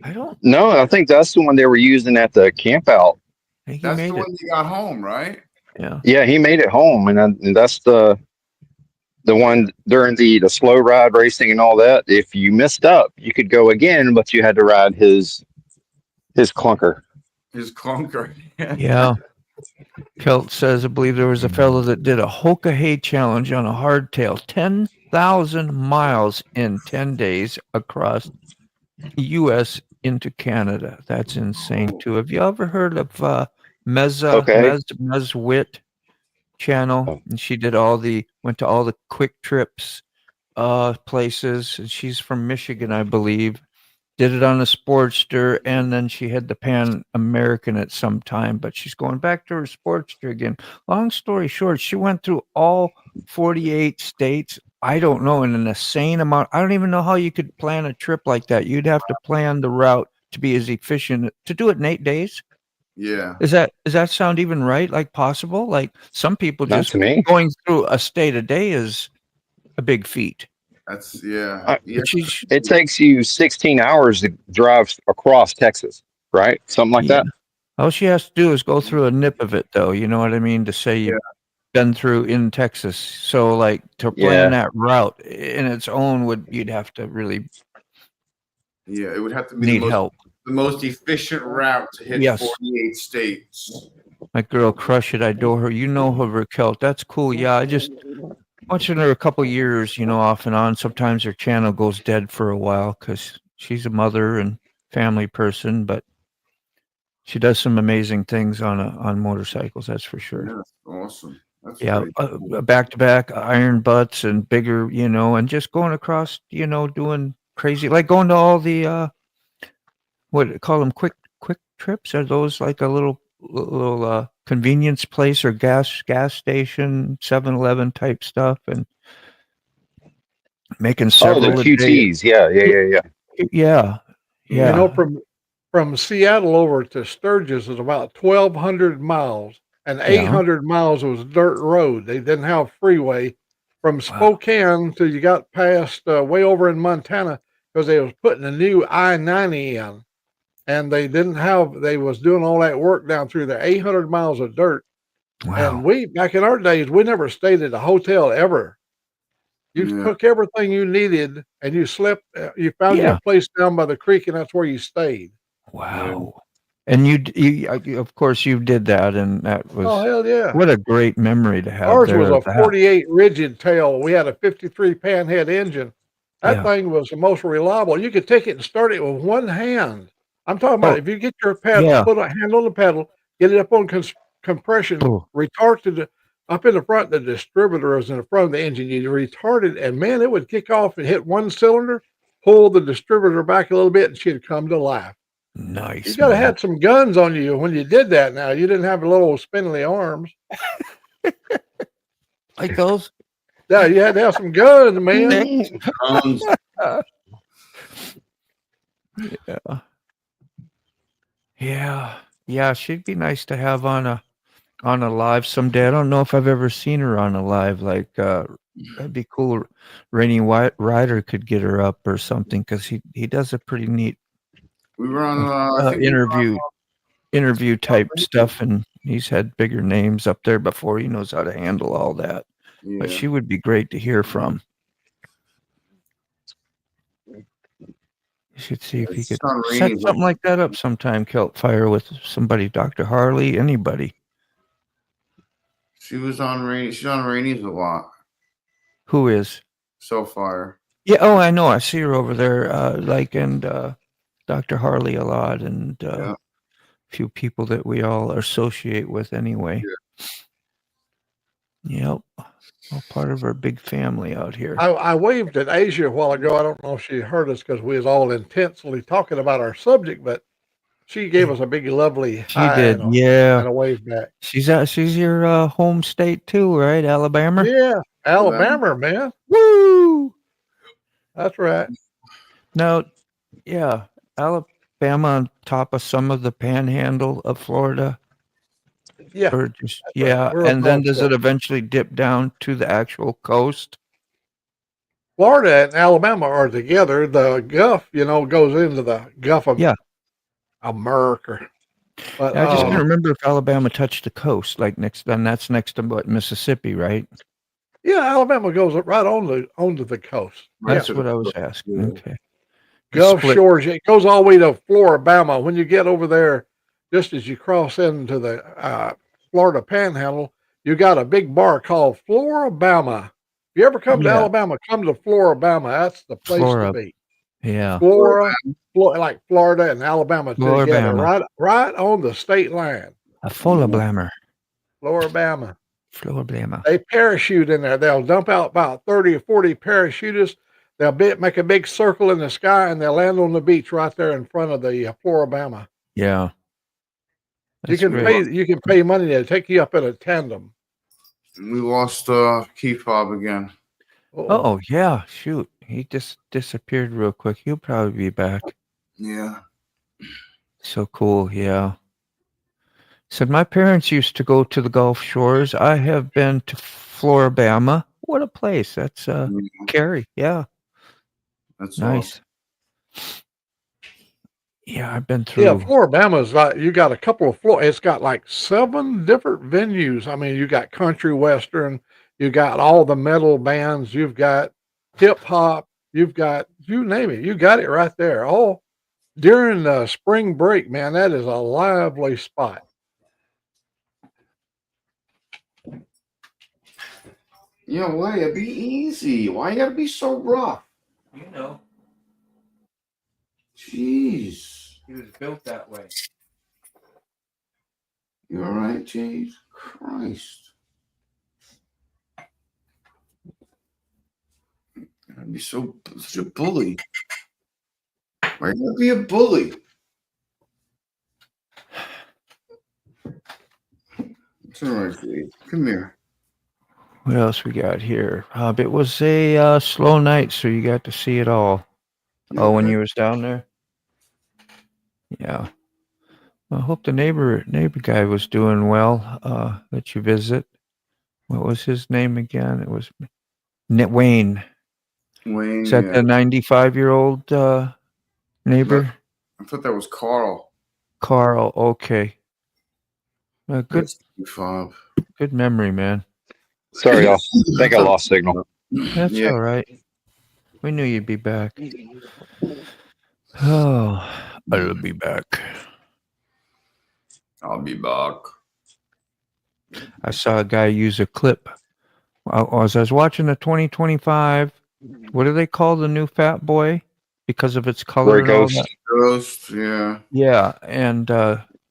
I don't No, I think that's the one they were using at the camp out. think he That's made the it. one you got home, right? Yeah. Yeah, he made it home, and that's the one during the slow ride racing and all that. If you missed up, you could go again, but you had to ride his clunker. His clunker. Yeah. Kelt says, I believe there was a fellow that did a Hoka Hay challenge on a hardtail, 10,000 miles in 10 days across the U.S. into Canada. That's insane, too. Have you ever heard of Mez Witt channel? And she did went to all the quick trips places. And she's from Michigan, I believe. Did it on a Sportster, and then she had the Pan American at some time, but she's going back to her Sportster again. Long story short, she went through all 48 states. I don't know, in an insane amount. I don't even know how you could plan a trip like that. You'd have to plan the route to be as efficient to do it in 8 days. Yeah. Does that sound even right? Like possible? Like some people Not just to me. going through a state a day is a big feat. That's yeah. But she's It takes you 16 hours to drive across Texas, right? Something like that. All she has to do is go through a nip of it, though. You know what I mean? To say you've been through in Texas. So, like, to plan that route in its own you'd have to really It would have to be need help. the most efficient route to hit 48 states. My girl, crush it. I adore her. You know her, Kelt. That's cool. Yeah, I just watching her a couple years, off and on. Sometimes her channel goes dead for a while because she's a mother and family person, but she does some amazing things on motorcycles. That's for sure. Yeah, that's awesome. That's Back to back iron butts and bigger, and just going across, doing crazy, like going to all the what do you call them, quick trips? Are those like a little convenience place or gas station, 7-Eleven type stuff, and making several the QTs. Yeah. From Seattle over to Sturgis is about 1,200 miles, and 800 miles was dirt road. They didn't have freeway. From Spokane till you got past way over in Montana, because they was putting a new I-90 in, and they was doing all that work down through there, 800 miles of dirt. Wow. And back in our days, we never stayed at a hotel ever. You took everything you needed, and you slept. You found your place down by the creek, and that's where you stayed. Wow. And you of course you did that, and that was hell yeah. What a great memory to have. Ours was a 48 rigid tail. We had a 53 panhead engine. That thing was the most reliable. You could take it and start it with one hand. I'm talking about if you get your pedal, put a hand on the pedal, get it up on compression, retard to up in the front. The distributor is in the front of the engine. You retard it, and man, it would kick off and hit one cylinder, pull the distributor back a little bit, and she'd come to life. Nice. You got to have some guns on you when you did that. Now you didn't have a little spindly arms like those. Yeah, you had to have some guns, man. Yeah. She'd be nice to have on a live someday. I don't know if I've ever seen her on a live. Like that'd be cool. Rainy White Rider could get her up or something, because he does a pretty neat. We were on interview type stuff, and he's had bigger names up there before. He knows how to handle all that. But she would be great to hear from. You should see if he could set something like that up sometime. Kelt Fire with somebody, Dr. Harley, anybody. She was on Rainy. She's on Rainy's a lot. Who is? Fire. Yeah. Oh, I know. I see her over there. And Dr. Harley a lot, and a few people that we all associate with anyway. Yep. All part of our big family out here. I waved at Asia a while ago. I don't know if she heard us because we was all intensely talking about our subject, but she gave us a big, lovely She hi did, yeah. and a wave back. She's your home state too, right? Alabama? Yeah, Alabama, man. Woo! That's right. Now, yeah, Alabama on top of some of the panhandle of Florida. Yeah, Or just right. yeah, We're up and then north does it Florida. eventually dip down to the actual coast? Florida and Alabama are together. The Gulf, goes into the Gulf of Yeah. America. But I just can't remember if Alabama touched the coast, like that's next to what, Mississippi, right? yeah, Alabama goes right onto the coast. That's to what the I was coast, asking. yeah. Okay. Gulf Split. Shores. It goes all the way to Floribama. When you get over there, just as you cross into the Florida Panhandle, you got a big bar called Floribama. If you ever come to Yeah. Alabama, come to Floribama. That's the place to be. Yeah. Like Florida and Alabama together, Floribama. right on the state line. A Floribama. Floribama. Floribama. They parachute in there. They'll dump out about 30 or 40 parachutists. They'll make a big circle in the sky, and they'll land on the beach right there in front of the Floribama. Yeah. You can pay money to take you up in a tandem. We lost Key Fob again. Oh yeah, shoot. He just disappeared real quick. He'll probably be back. Yeah. So cool, yeah. Said my parents used to go to the Gulf Shores. I have been to Floribama. What a place. That's Cary, yeah. That's nice. Awesome. Yeah, I've been through. Yeah, Floribama's like, you got a couple of it's got like 7 different venues. I mean, you got country western, you got all the metal bands, you've got hip hop, you've got, you name it, you got it right there. All during the spring break, man, that is a lively spot. Yeah, why? It'd be easy. Why you gotta be so rough? Jeez. He was built that way. You all right, James? Christ. I'd be such a bully. Why you gotta be a bully? It's all right, Jade. Come here. What else we got here? It was a slow night, so you got to see it all. Oh, when you was down there? Yeah. I hope the neighbor guy was doing well. That you visit. What was his name again? It was Wayne. Wayne. Is that the 95-year-old neighbor? I thought that was Carl. Carl. Okay. Good. Fob. Good memory, man. Sorry, y'all. I think I lost signal. That's all right. We knew you'd be back. Oh, I'll be back. I'll be back. I saw a guy use a clip. As I was watching the 2025, what do they call the new Fat Boy? Because of its color and all that? Ghost, yeah. Yeah, and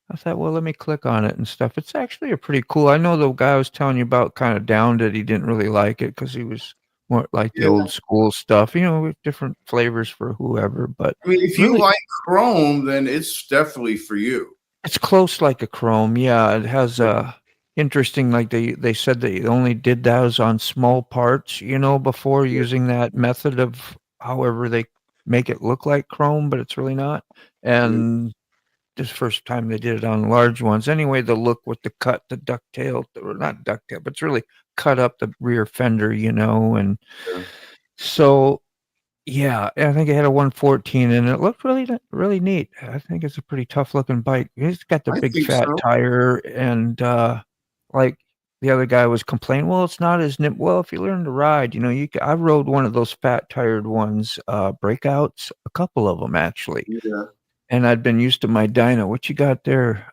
I thought, well, let me click on it and stuff. It's actually a pretty cool. I know the guy I was telling you about kind of downed it. He didn't really like it because he was more like the old school stuff, with different flavors for whoever. But I mean, if you like Chrome, then it's definitely for you. It's close like a Chrome. Yeah, it has interesting. Like they said they only did those on small parts, before using that method of however they make it look like Chrome, but it's really not. And this first time they did it on large ones. Anyway, the look with the cut, the ducktail, or not ducktail, but it's really cut up the rear fender, and so yeah, I think it had a 114 and it looked really neat. I think it's a pretty tough looking bike. It's got the big fat tire, and like the other guy was complaining, well, it's not as nip. Well, if you learn to ride, I rode one of those fat tired ones, breakouts, a couple of them actually. Yeah. And I'd been used to my dyno. What you got there?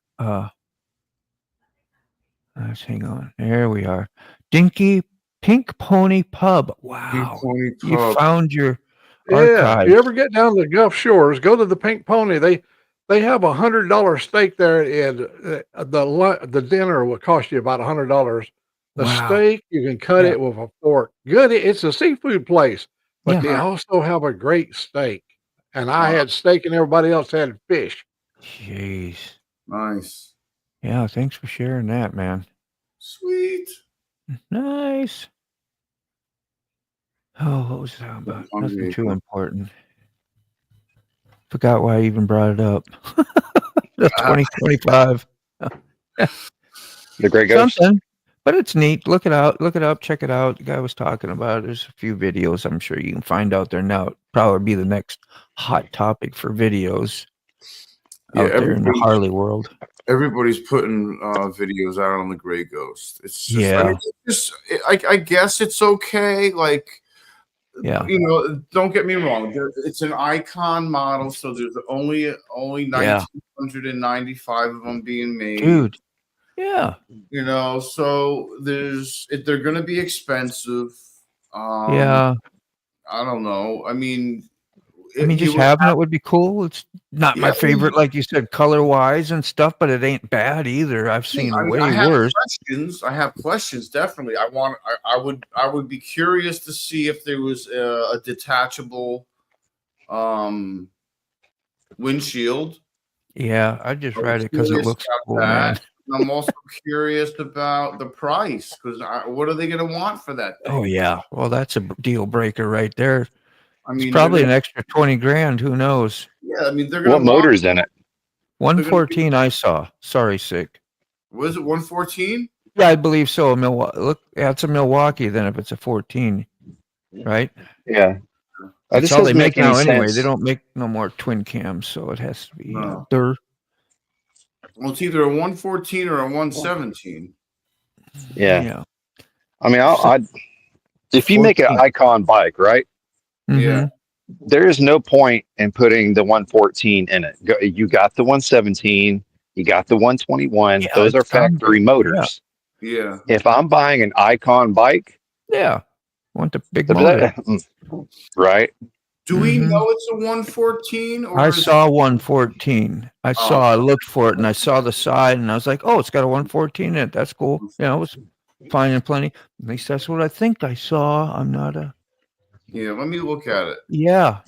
Let's hang on. There we are. Dinky Pink Pony Pub. Wow. You found your archive. If you ever get down to the Gulf Shores, go to the Pink Pony. They have $100 steak there, and the dinner will cost you about $100. The Wow. steak, you can cut Yeah. it with a fork. Good. It's a seafood place, but Yeah. they also have a great steak. And I had steak and everybody else had fish. Jeez. Nice. Yeah, thanks for sharing that, man. Sweet. Nice. Oh, what was that about? Nothing too important. Forgot why I even brought it up. The 2025. The Grey Ghost. Something. But it's neat. Look it out. Look it up. Check it out. The guy was talking about it. There's a few videos I'm sure you can find out there now. It'll probably be the next hot topic for videos out there in the Harley world. Everybody's putting videos out on the Grey Ghost. It's just, Yeah. I mean, I guess it's okay. Like, Yeah. you know, don't get me wrong. It's an icon model, so there's only 1,995 of them being made. Dude. Yeah. You know, so they're going to be expensive. Yeah. I don't know. I mean, just having it would be cool. It's not my favorite, like you said, color wise and stuff, but it ain't bad either. I've seen way worse. I have questions. Definitely. I would be curious to see if there was a detachable windshield. Yeah, I just read it because it looks cool, man. I'm also curious about the price because what are they going to want for that thing? Oh yeah, well that's a deal breaker right there. I mean, it's probably an extra 20 grand. Who knows? Yeah, I mean, they're going. What motor's in it? 114. I saw. Sorry, sick. Was it 114? Yeah, I believe so. Milwaukee. Look, it's a Milwaukee. Then if it's a 14, right? Yeah. That's all they make now anyway. They don't make no more twin cams, so it has to be. Well, it's either a 114 or a 117. Yeah. I mean, if you make an icon bike, right? Mm-hmm. Yeah. There is no point in putting the 114 in it. You got the 117, you got the 121. Yeah, those are factory motors. Yeah. If I'm buying an icon bike, want the big motor, right? Do we know it's a 114? Or I saw 114. I looked for it and I saw the side and I was like, oh, it's got a 114 in it. That's cool. You know, it was fine and plenty. At least that's what I think I saw. I'm not a. Yeah, let me look at it. Yeah.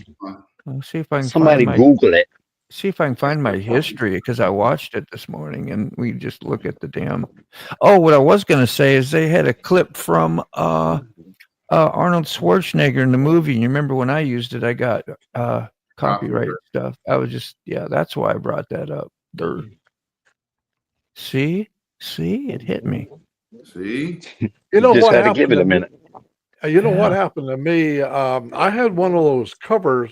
I'll see if I can Google it. See if I can find my history because I watched it this morning and we just look at the damn. Oh, what I was going to say is they had a clip from Arnold Schwarzenegger in the movie. You remember when I used it, I got copyright stuff. I was just, that's why I brought that up. See, it hit me. See, you know just what had to happened give it a minute. You know what happened to me? I had one of those covers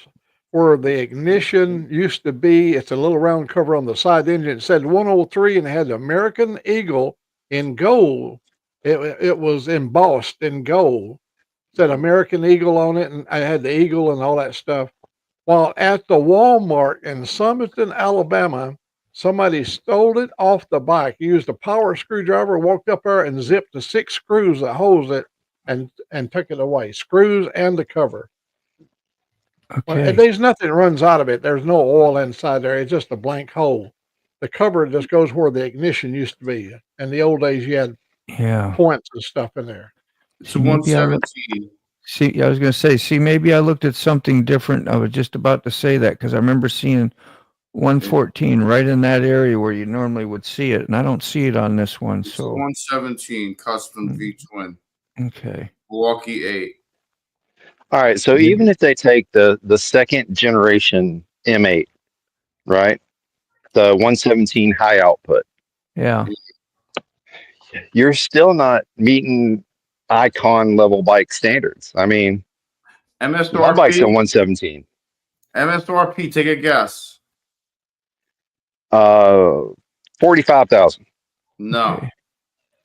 where the ignition used to be. It's a little round cover on the side engine. It said 103 and it had the American Eagle in gold. It was embossed in gold. It said American Eagle on it, and I had the eagle and all that stuff. While at the Walmart in Summerton, Alabama, somebody stole it off the bike, used a power screwdriver, walked up there and zipped the 6 screws that holds it and took it away. Screws and the cover. Okay. There's nothing that runs out of it. There's no oil inside there. It's just a blank hole. The cover just goes where the ignition used to be. In the old days, you had points and stuff in there. It's a 117. See, I was going to say, maybe I looked at something different. I was just about to say that because I remember seeing 114 right in that area where you normally would see it, and I don't see it on this one. It's so 117 custom V-twin. Okay. Milwaukee 8. All right, so even if they take the second generation M8, right, the 117 high output, you're still not meeting icon level bike standards. I mean, MSRP. My bike's a 117. MSRP. Take a guess. 45,000. No. Okay.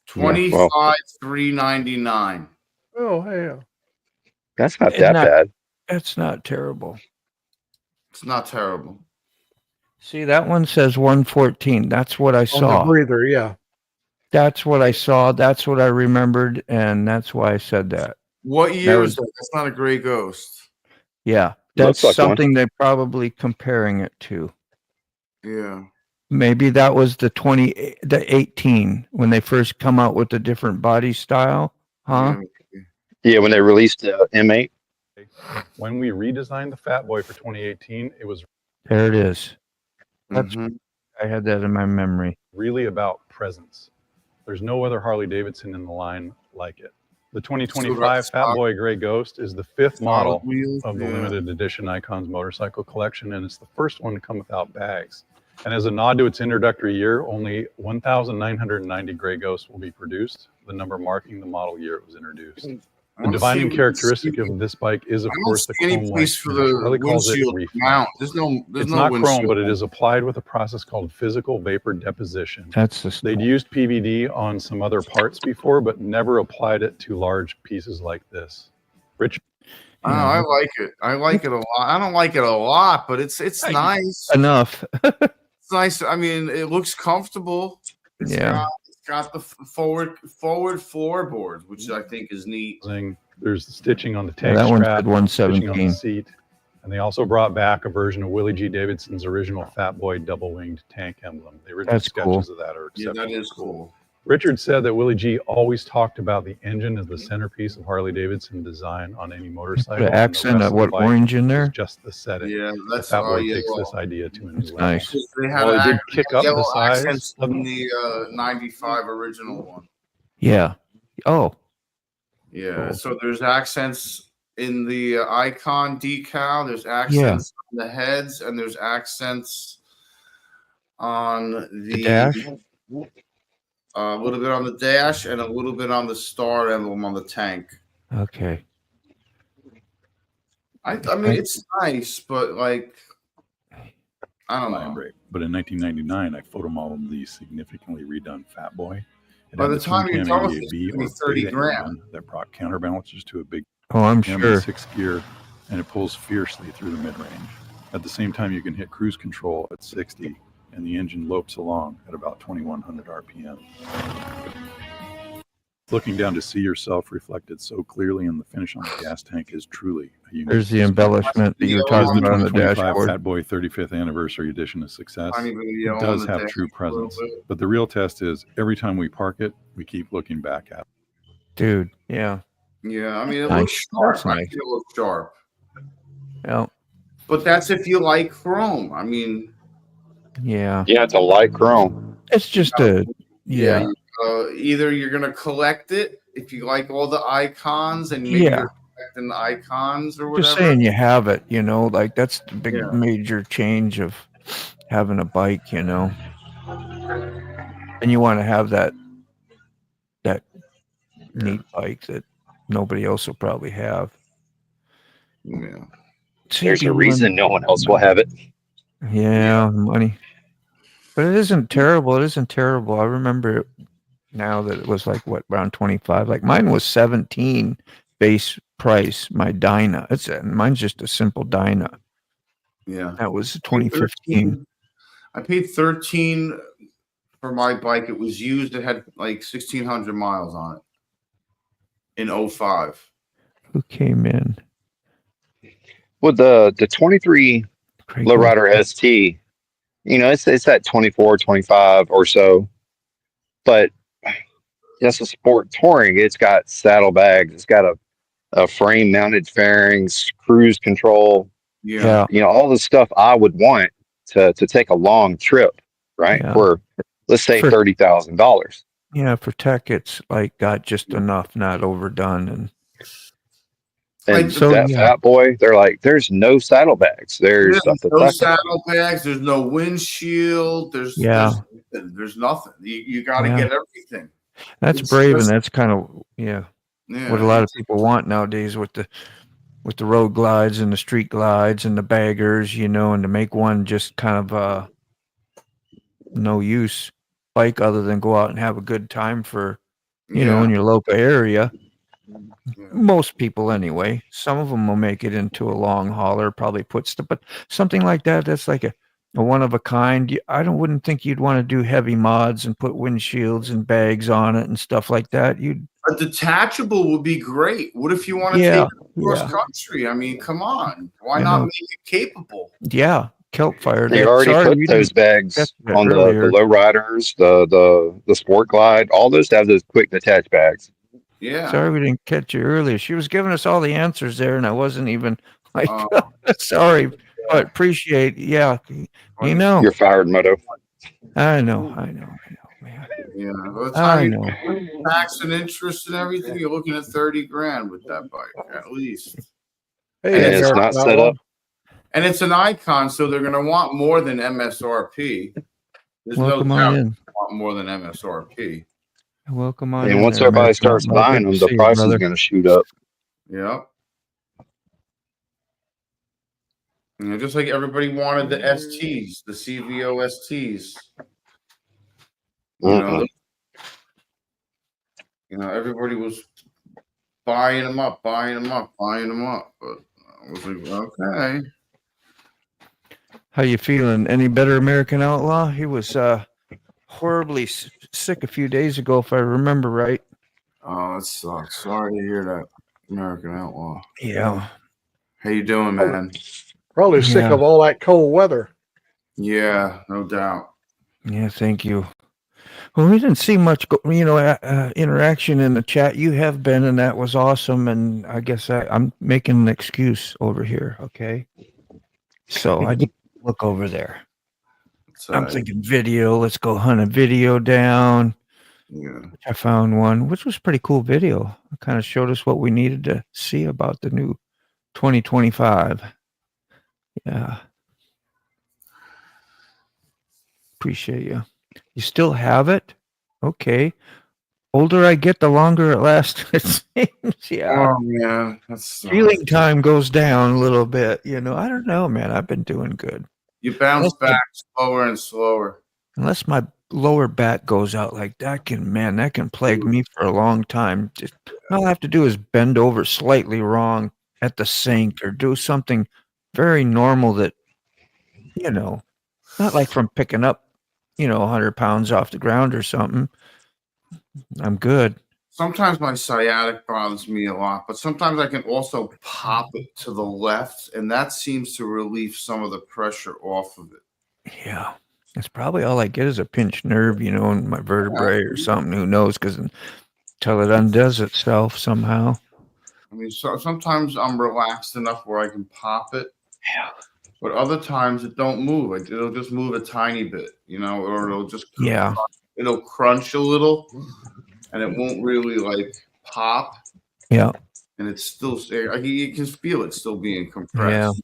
25,399. Oh hell. That's not that bad. That's not terrible. It's not terrible. See, that one says 114. That's what I saw. On the breather, yeah. That's what I saw. That's what I remembered, and that's why I said that. What year is that? That's not a Grey Ghost. Yeah, that's like something they're probably comparing it to. Yeah. Maybe that was the 18 when they first come out with a different body style, huh? Yeah, when they released the M8. When we redesigned the Fat Boy for 2018, it was There it is. That's Mhm. I had that in my memory. really about presence. There's no other Harley Davidson in the line like it. The 2025 Fat Boy Gray Ghost is the 5th model of the limited edition Icons motorcycle collection, and it's the first one to come without bags. And as a nod to its introductory year, only 1,990 Gray Ghosts will be produced, the number marking the model year it was introduced. The defining characteristic of this bike is, of course, the chrome place for the Harley calls it windshield reflex. mount. There's It's no not windshield chrome, but it mount. is applied with a process called physical vapor deposition. That's the They'd used PVD on some other parts before, but never applied it to large pieces like this. Rich. Oh, I like it. I like it a lot. I don't like it a lot, but it's nice. enough. It's nice. I mean, it looks comfortable. It's got the forward floorboards, which I think is neat. There's stitching on the tank that one strap, said 117. stitching on the seat, and they also brought back a version of Willie G. Davidson's original Fat Boy double-winged tank emblem. The original sketches of that are Yeah, exceptional. that is cool. Richard said that Willie G always talked about the engine as the centerpiece of Harley Davidson design on any motorcycle. The accent of what orange in there? Just the setting. Yeah, that's Fat Boy takes this idea to a new level. Nice. They had Well, it did kick up the yellow size accents of in the 95 original one. Yeah. Oh. Yeah, Cool. so there's accents in the icon decal. There's accents on the heads, and there's accents on the dash. A little bit on the dash, and a little bit on the star emblem on the tank. Okay. I mean, it's nice, but like, I don't know. But in 1999, I photo modeled the significantly redone Fat Boy. By the time you're done with this, it's gonna be 30 grand. That brought counterbalances to a big Oh, I'm sure. 6th gear, and it pulls fiercely through the mid-range. At the same time, you can hit cruise control at 60, and the engine lopes along at about 2,100 RPM. Looking down to see yourself reflected so clearly in the finish on the gas tank is truly a unique. There's the embellishment that you were talking about on the 2025 dashboard. Fat Boy 35th anniversary edition of success. Tiny bit of yellow It on does the have dash true a little presence, bit. but the real test is every time we park it, we keep looking back at it. Dude, yeah. Yeah, I mean, it Nice. looks sharp. That's I nice. think it looks sharp. Yeah. But that's if you like chrome. I mean, Yeah. Yeah, it's a light chrome. It's just a either you're gonna collect it if you like all the icons, and maybe you're collecting the icons or whatever. Just saying you have it, you know, like that's the big Yeah. major change of having a bike, you know. And you want to have that neat bike that nobody else will probably have. Yeah. There's a reason no one else will have it. Yeah, money. But it isn't terrible. It isn't terrible. I remember now that it was like what, around 25. Like mine was 17 base price, my Dyna. Mine's just a simple Dyna. Yeah. That was 2015. I paid 13 for my bike. It was used. It had like 1,600 miles on it in 05. Who came in? With the 23 Lowrider ST, you know, it's that 24, 25 or so. But that's a sport touring. It's got saddlebags. It's got a frame mounted fairings, cruise control. Yeah. You know, all the stuff I would want to take a long trip, right? Yeah. For let's say $30,000. Yeah, for tech, it's like got just enough, not overdone, And so, that Fat Boy, they're like, there's no saddlebags. There's no saddlebags. There's no windshield. There's nothing. You got to get everything. That's It's brave, just- and that's kind of what a lot of people want nowadays with the road glides and the street glides and the baggers, you know, and to make one just kind of no use bike other than go out and have a good time for you know, in your local area. Most people anyway. Some of them will make it into a long hauler, probably but something like that, that's like a one of a kind. I wouldn't think you'd want to do heavy mods and put windshields and bags on it and stuff like that. A detachable would be great. What if you want to take it cross country? I mean, come on. Why not make it capable? Yeah, kelp fire. They That, already sorry, put we those didn't bags catch that on the earlier. low riders, the sport glide. All those have those quick detach bags. Yeah. Sorry we didn't catch you earlier. She was giving us all the answers there, and I wasn't even like, Oh, sorry, but appreciate. Yeah, you know, You're fired, Moto. I know, man. yeah. By the I time know. you tax and interest and everything, you're looking at 30 grand with that bike at least. Hey, And it's American not set Outlaw. up. And it's an icon, so they're going to want more than MSRP. There's Welcome no on doubt in. they want more than MSRP. Welcome on And in. once There, everybody American starts Outlaw. buying Good them, to the see you, price is brother. going to shoot up. Yep. You know, just like everybody wanted the STs, the CVO STs. You know, everybody was buying them up. But I was like, okay. How you feeling? Any better, American Outlaw? He was horribly sick a few days ago, if I remember right. Oh, that sucks. Sorry to hear that, American Outlaw. Yeah. How you doing, man? Probably sick Yeah. of all that cold weather. Yeah, no doubt. Yeah, thank you. Well, we didn't see much, interaction in the chat. You have been, and that was awesome. And I guess I'm making an excuse over here. Okay. So I did look over there. I'm thinking video. Let's go hunt a video down. Yeah. I found one, which was a pretty cool video. It kind of showed us what we needed to see about the new 2025. Yeah. Appreciate you. You still have it? Okay. Older I get, the longer it lasts. It seems. Yeah. Oh, man. That's Healing time goes down a little bit. I don't know, man. I've been doing good. You bounce back slower and slower. Unless my lower back goes out like that can plague me for a long time. Just all I have to do is bend over slightly wrong at the sink or do something very normal that, not like from picking up, 100 pounds off the ground or something. I'm good. Sometimes my sciatic bothers me a lot, but sometimes I can also pop it to the left, and that seems to relieve some of the pressure off of it. Yeah. That's probably all I get is a pinched nerve, in my vertebrae or something. Who knows? Because until it undoes itself somehow. I mean, sometimes I'm relaxed enough where I can pop it. Yeah. But other times it don't move. Like it'll just move a tiny bit, or it'll just it'll crunch a little, and it won't really like pop. Yeah. And it's still, you can feel it still being compressed.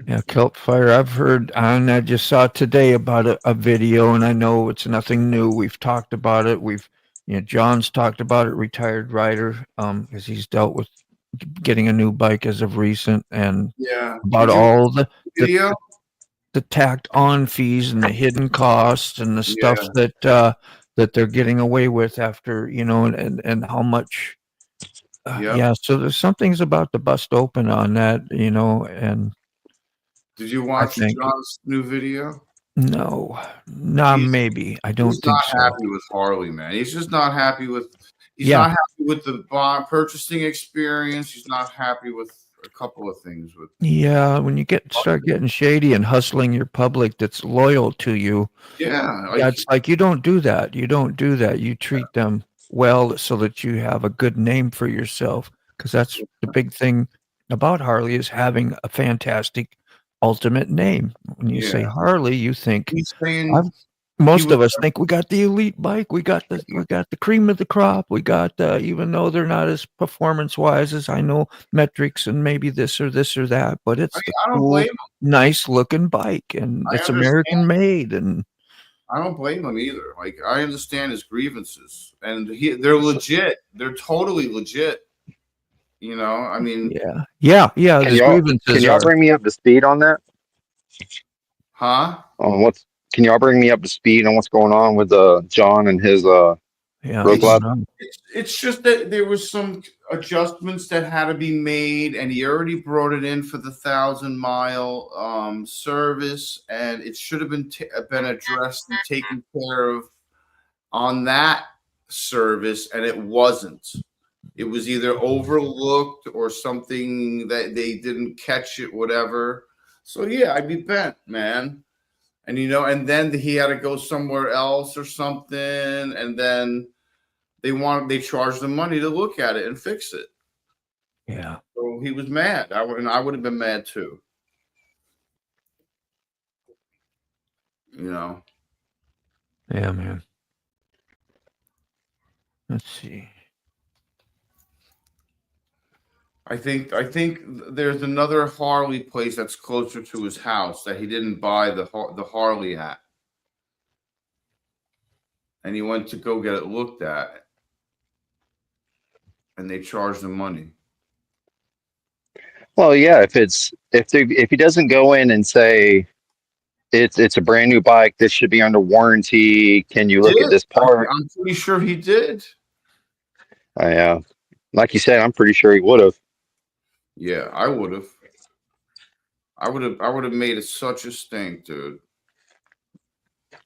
Yeah, kelp fire. I've heard, and I just saw today about a video, and I know it's nothing new. We've talked about it. John's talked about it, retired rider, because he's dealt with getting a new bike as of recent, and about all the tacked on fees and the hidden costs and the stuff that they're getting away with after, and how much. So there's something's about to bust open on that, and. Did you watch John's new video? No, maybe. I don't think so. He's not happy with Harley, man. He's just not happy with. He's not happy with the bond purchasing experience. He's not happy with a couple of things. When you start getting shady and hustling your public that's loyal to you. It's like you don't do that. You treat them well so that you have a good name for yourself. Because that's the big thing about Harley is having a fantastic ultimate name. When you say Harley, you think most of us think we got the elite bike, we got the cream of the crop, we got even though they're not as performance wise as I know metrics and maybe this or that, but it's the cool, nice looking bike, and it's American made, and I don't blame him either. Like I understand his grievances, and they're legit. They're totally legit. I mean, Can y'all bring me up to speed on that? Huh? Can y'all bring me up to speed on what's going on with John and his road glide? It's just that there was some adjustments that had to be made, and he already brought it in for the 1,000-mile service, and it should have been addressed and taken care of on that service, and it wasn't. It was either overlooked or something that they didn't catch it, whatever. So yeah, I'd be bent, man. And and then he had to go somewhere else or something, and then they charged him money to look at it and fix it. Yeah. So he was mad. I would have been mad too. Yeah, man. Let's see. I think there's another Harley place that's closer to his house that he didn't buy the Harley at, and he went to go get it looked at, and they charged him money. Well, yeah, if he doesn't go in and say it's a brand new bike, this should be under warranty. Can you look at this part? I'm pretty sure he did. Like you said, I'm pretty sure he would have. Yeah, I would have. I would have made it such a stink, dude.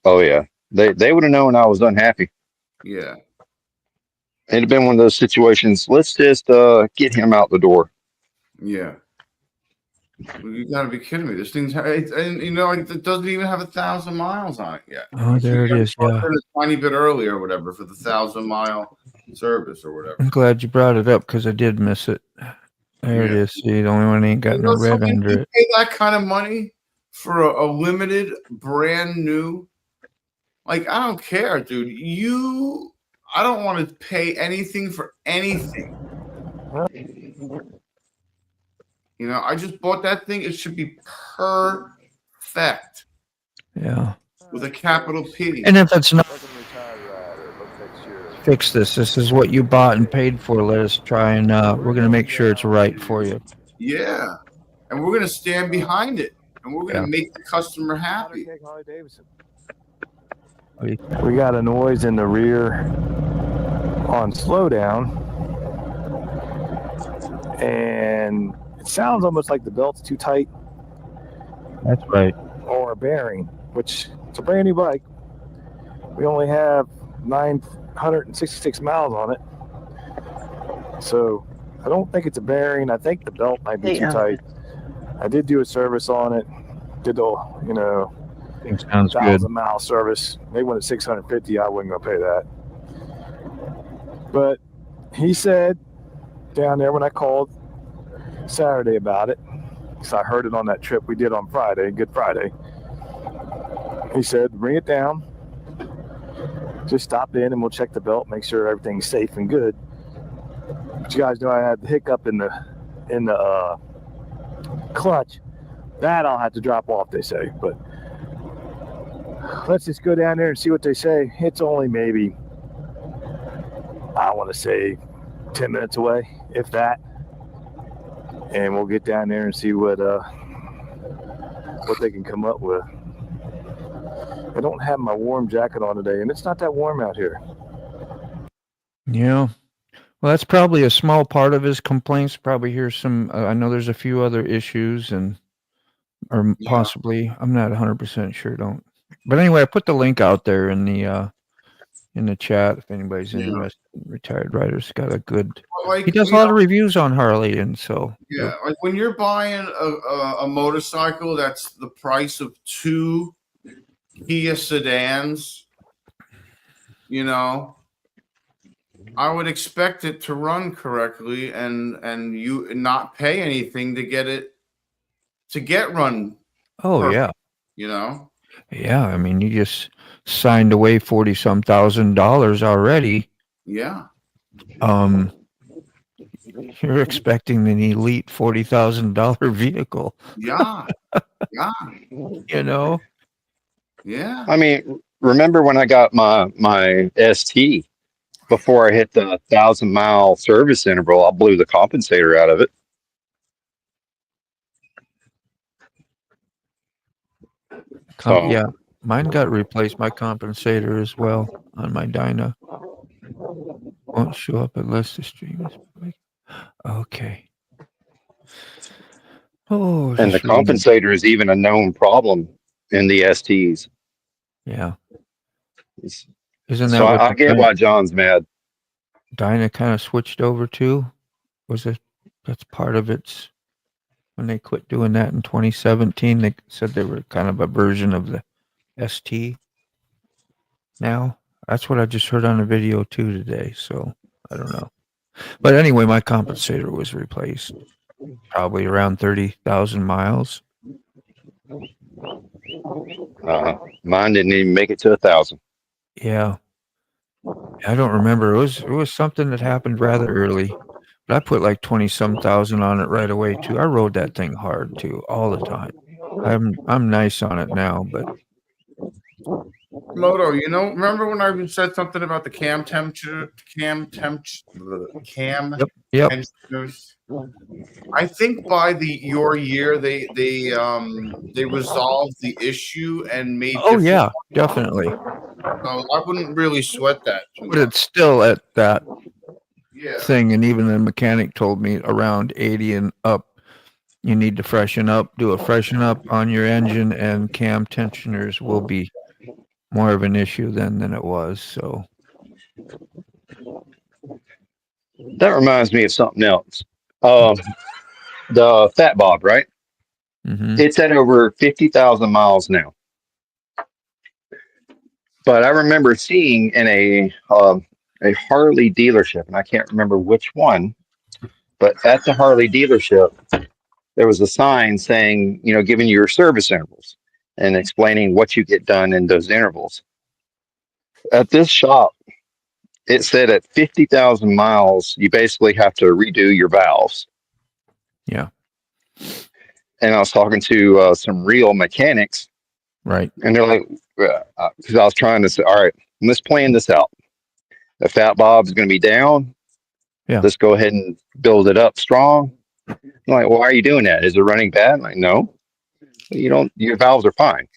Oh yeah, they would have known I was unhappy. Yeah, It'd have been one of those situations. Let's just get him out the door. yeah. You gotta be kidding me! This thing's it doesn't even have 1,000 miles on it yet. Oh, there it is. Yeah, a tiny bit earlier, or whatever, for the 1,000-mile service or whatever. I'm glad you brought it up because I did miss it. There it is. See, the only one ain't got no red under it. Pay that kind of money for a limited, brand new. Like, I don't care, dude. I don't want to pay anything for anything. I just bought that thing. It should be perfect. Yeah. With a capital P. And if it's not, fix this. This is what you bought and paid for. Let us try and we're going to make sure it's right for you. Yeah. And we're going to stand behind it. And we're going to make the customer happy. We got a noise in the rear on slowdown. And it sounds almost like the belt's too tight. That's right. Or a bearing, which it's a brand new bike. We only have 966 miles on it. So I don't think it's a bearing. I think the belt might be too tight. I did do a service on it. Did the, sounds 1,000-mile service. They went at 650. I wasn't going to pay that. But he said down there when I called Saturday about it, because I heard it on that trip we did on Friday, Good Friday. He said, bring it down. Just stop in and we'll check the belt, make sure everything's safe and good. But you guys know I had the hiccup in the clutch. That I'll have to drop off, they say. But let's just go down there and see what they say. It's only maybe, I want to say, 10 minutes away, if that. And we'll get down there and see what they can come up with. I don't have my warm jacket on today, and it's not that warm out here. Yeah. Well, that's probably a small part of his complaints. Probably here's some, I know there's a few other issues or possibly, I'm not 100% sure. But anyway, I put the link out there in the chat if anybody's interested. Retired Rider's got a good, he does a lot of reviews on Harley, and so. Yeah, like when you're buying a motorcycle that's the price of 2 Kia sedans, I would expect it to run correctly and you not pay anything to get run. Oh, perfect, yeah. Yeah, I mean, you just signed away $40-some thousand already. Yeah. You're expecting an elite $40,000 vehicle. Yeah. Yeah. Yeah. I mean, remember when I got my ST before I hit the 1,000-mile service interval, I blew the compensator out of it. Yeah, mine got replaced. My compensator as well on my Dyna. Won't show up unless the stream is public. Okay. Oh, and the compensator is even a known problem in the STs. Yeah. Isn't that so? I get why John's mad. Dyna kind of switched over to. Was it? That's part of its. when they quit doing that in 2017. They said they were kind of a version of the ST. Now that's what I just heard on the video too today. So I don't know. But anyway, my compensator was replaced. Probably around 30,000 miles. Mine didn't even make it to 1,000. Yeah. I don't remember. It was something that happened rather early. But I put like 20-some thousand on it right away too. I rode that thing hard too, all the time. I'm nice on it now, but Moto, remember when I said something about the cam temperature, Yep. temperatures? I think by your year they resolved the issue and made. Oh yeah, definitely. So I wouldn't really sweat that too But much. it's still at that Yeah. thing, and even the mechanic told me around 80 and up, you need to freshen up, do a freshen up on your engine, and cam tensioners will be more of an issue then than it was. So That reminds me of something else. The Fat Bob, right? mhm. It's at over 50,000 miles now. But I remember seeing in a Harley dealership, and I can't remember which one, but at the Harley dealership, there was a sign saying, giving you your service intervals and explaining what you get done in those intervals. At this shop, it said at 50,000 miles, you basically have to redo your valves. Yeah. And I was talking to some real mechanics, Right. and they're like, because I was trying to say, all right, let's plan this out. The Fat Bob's going to be down. Yeah. Let's go ahead and build it up strong. I'm like, well, why are you doing that? Is it running bad? I'm like, no. Your valves are fine.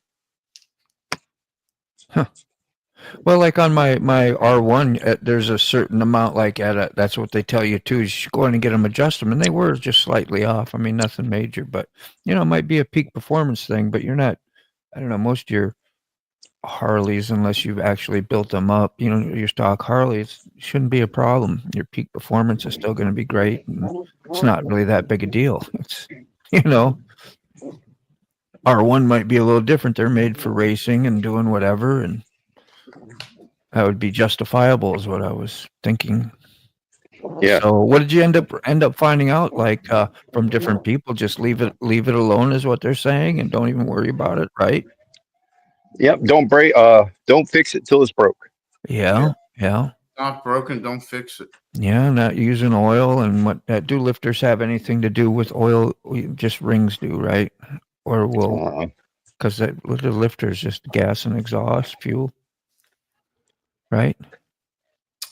Well, like on my R1, there's a certain amount, like that's what they tell you too, is you go in and get them adjust them, and they were just slightly off. I mean, nothing major, but it might be a peak performance thing, but you're not, I don't know, most of your Harleys, unless you've actually built them up, your stock Harleys, shouldn't be a problem. Your peak performance is still going to be great. And it's not really that big a deal. It's, R1 might be a little different. They're made for racing and doing whatever, and that would be justifiable is what I was thinking. Yeah. So what did you end up finding out, like from different people? Just leave it alone is what they're saying, and don't even worry about it, right? Yep. Don't fix it till it's broke. Yeah. Not broken, don't fix it. Yeah, not using oil, and what do lifters have anything to do with oil? Just rings do, right? Or will, because the lifter is just gas and exhaust fuel, right?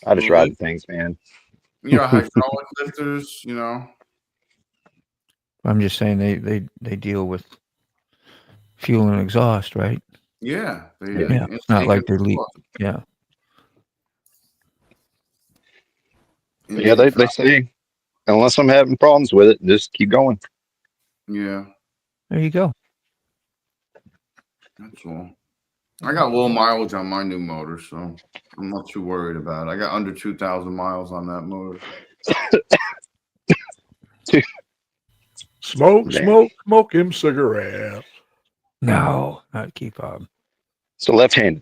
I just ride the things, man. Hydraulic lifters, I'm just saying they deal with fuel and exhaust, right? Yeah. Yeah. It's not like they leak. Yeah. Yeah, they say, unless I'm having problems with it, just keep going. Yeah. There you go. That's all. I got low mileage on my new motor, so I'm not too worried about it. I got under 2,000 miles on that motor. Smoke him cigarettes. No, not key fob. So left-handed.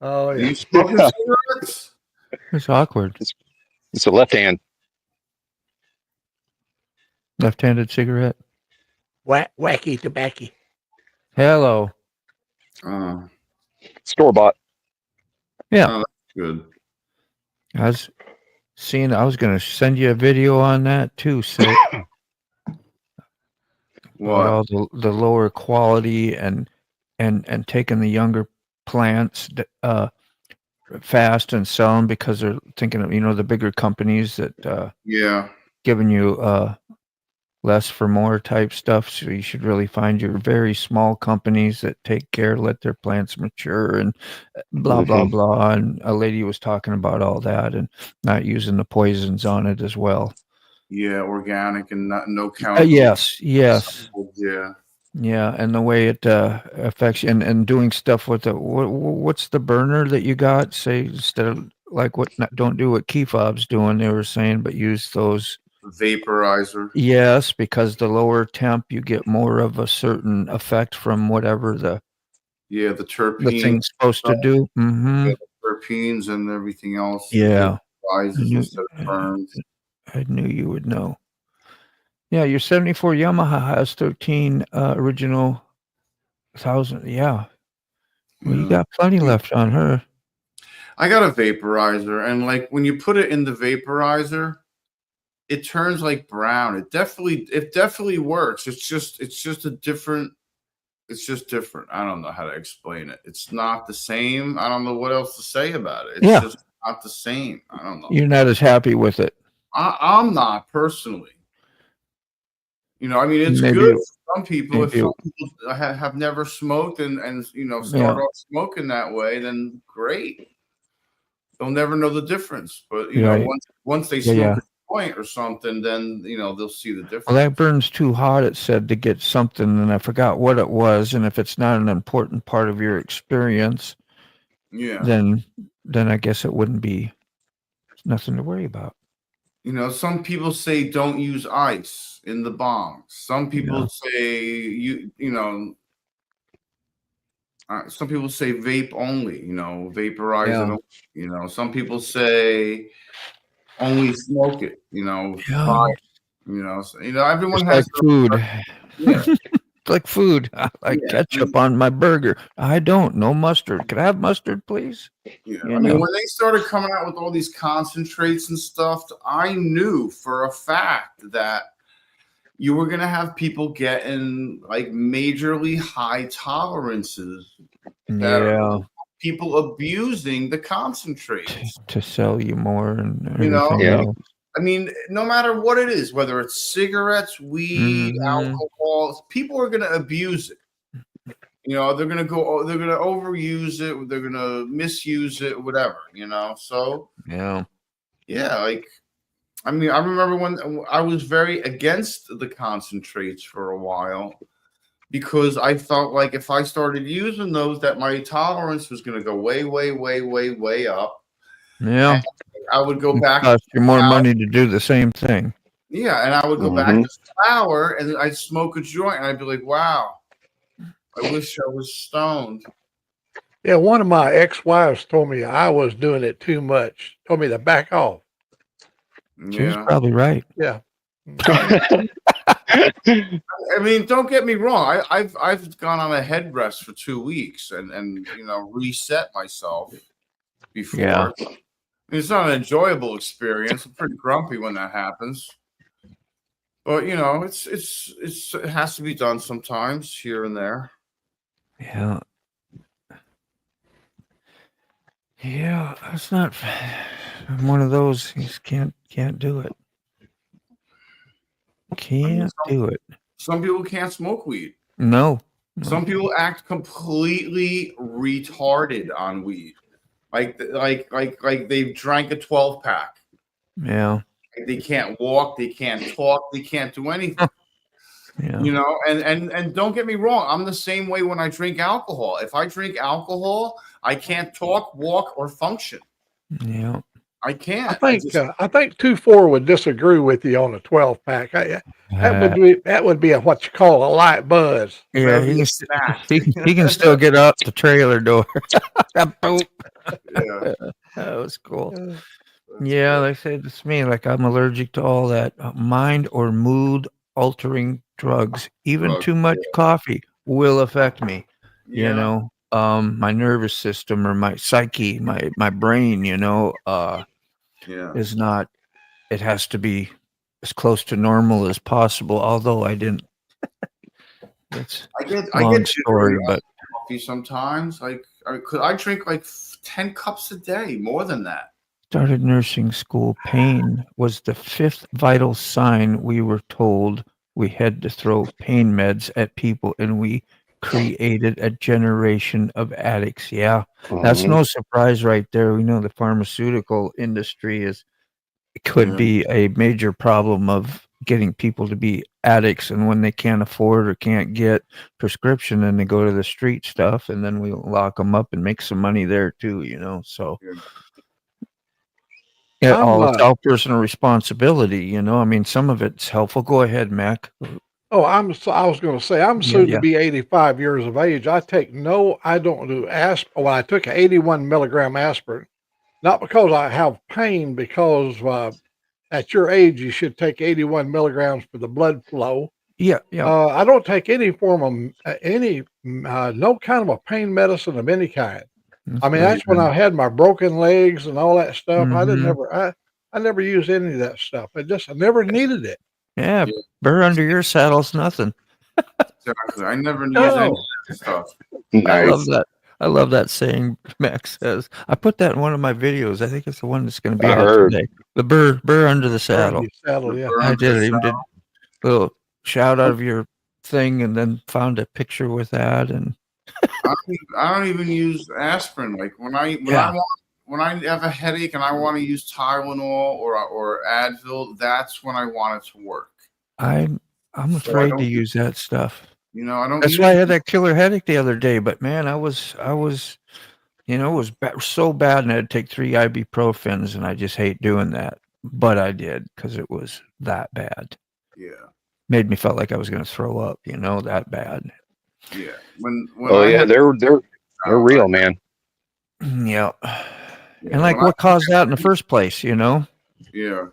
Oh yeah. You smoking cigarettes? It's awkward. It's a left hand. Left-handed cigarette. Wacky tobacco. Hello. Store-bought. Yeah. Oh, that's good. I was going to send you a video on that too. So What? all the lower quality and taking the younger plants fast and sell them because they're thinking of the bigger companies that giving you less for more type stuff. So you should really find your very small companies that take care, let their plants mature, and blah blah blah. And a lady was talking about all that and not using the poisons on it as well. Yeah, organic and no chemicals. Yes. Yeah, and the way it affects you, and doing stuff with the what's the burner that you got? Say instead of like don't do what key fob's doing. They were saying, but use those Vaporizer. Yes, because the lower temp, you get more of a certain effect from whatever the terpenes. thing's supposed to do. Mm-hmm. Yeah, the terpenes and everything else. Yeah. Vaporizes instead of burns. I knew you would know. Yeah, your 74 Yamaha has 13 original 1,000. Yeah. Well, you got plenty left on her. I got a vaporizer, and like when you put it in the vaporizer, it turns like brown. It definitely works. It's just different. I don't know how to explain it. It's not the same. I don't know what else to say about it. It's just not the same. I don't know. You're not as happy with it. I'm not personally. You know, I mean, it's good for some people. If some people have never smoked and start off smoking that way, then great. They'll never know the difference. But you know, once they smoke a joint or something, then they'll see the difference. Well, that burns too hot, it said, to get something, and I forgot what it was. And if it's not an important part of your experience, then I guess it wouldn't be nothing to worry about. You know, some people say don't use ice in the bongs. Some people say some people say vape only. Vaporize it only. Some people say only smoke it. Fry it, everyone has like food. Like food. I like ketchup on my burger. I don't. No mustard. Can I have mustard, please? I mean, when they started coming out with all these concentrates and stuff, I knew for a fact that you were going to have people getting like majorly high tolerances. People abusing the concentrates to sell you more and everything else. I mean, no matter what it is, whether it's cigarettes, weed, alcohol, people are going to abuse it. They're going to overuse it. They're going to misuse it, whatever, So, like, I mean, I remember when I was very against the concentrates for a while because I felt like if I started using those, that my tolerance was going to go way, way, way, way, way up. Yeah. And I would go back. Cost you more money to do the same thing. Yeah, and I would go back to flour, and I'd smoke a joint, and I'd be like, "Wow, I wish I was stoned." Yeah, one of my ex-wives told me I was doing it too much. Told me to back off. She's probably right. Yeah. I mean, don't get me wrong. I've gone on a head rest for 2 weeks and reset myself before. Yeah. It's not an enjoyable experience. I'm pretty grumpy when that happens. But it has to be done sometimes here and there. Yeah. Yeah, that's not. I'm one of those. You just can't do it. Can't do it. Some people can't smoke weed. No. Some people act completely retarded on weed. Like they've drank a 12-pack. Yeah. They can't walk, they can't talk, they can't do anything. And don't get me wrong, I'm the same way when I drink alcohol. If I drink alcohol, I can't talk, walk, or function. Yeah. I can't. I think 2-4 would disagree with you on a 12-pack. That would be what you call a light buzz. Yeah, he can still get up the trailer door. Boop. That was cool. Yeah, they said to me, like, I'm allergic to all that mind or mood altering drugs. Even too much coffee will affect me. My nervous system or my psyche, my brain, is not. It has to be as close to normal as possible. Although I didn't. I get story, but coffee sometimes. Like I drink like 10 cups a day, more than that. Started nursing school. Pain was the 5th vital sign. We were told we had to throw pain meds at people, and we created a generation of addicts. Yeah, that's no surprise right there. We know the pharmaceutical industry could be a major problem of getting people to be addicts, and when they can't afford or can't get prescription, then they go to the street stuff, and then we lock them up and make some money there too. So. Yeah, I'm, all it's all personal responsibility, you know. I mean, some of it's helpful. Go ahead, Mac. I was going to say, I'm Yeah, soon yeah. to be 85 years of age. I don't do aspirin. Well, I took 81 milligram aspirin, not because I have pain, because at your age, you should take 81 milligrams for the blood flow. Yeah, yeah. I don't take any form of no kind of a pain medicine of any kind. I mean, that's when I had my broken legs and all that stuff. Mhm. I never used any of that stuff. I never needed it. Yeah, burr under your saddle's nothing. Exactly. I never used No. any of that stuff. I love Nice. that. I love that saying Max says. I put that in one of my videos. I think it's the one that's going to be I out heard. today. The burr under the saddle. Saddle, yeah. I did. I even did a little shout out of your thing, and then found a picture with that. And I don't even use aspirin. Like when I have a headache and I want to use Tylenol or Advil, that's when I want it to work. I'm afraid to use that stuff. You know, I don't. That's why I had that killer headache the other day. But man, I was, you know, it was so bad, and I had to take 3 ibuprofens, and I just hate doing that. But I did because it was that bad. Yeah. Made me felt like I was going to throw up. You know, that bad. Yeah. When Oh yeah, they're real, man. Yeah. And like, what caused that in the first place? You know. Yeah.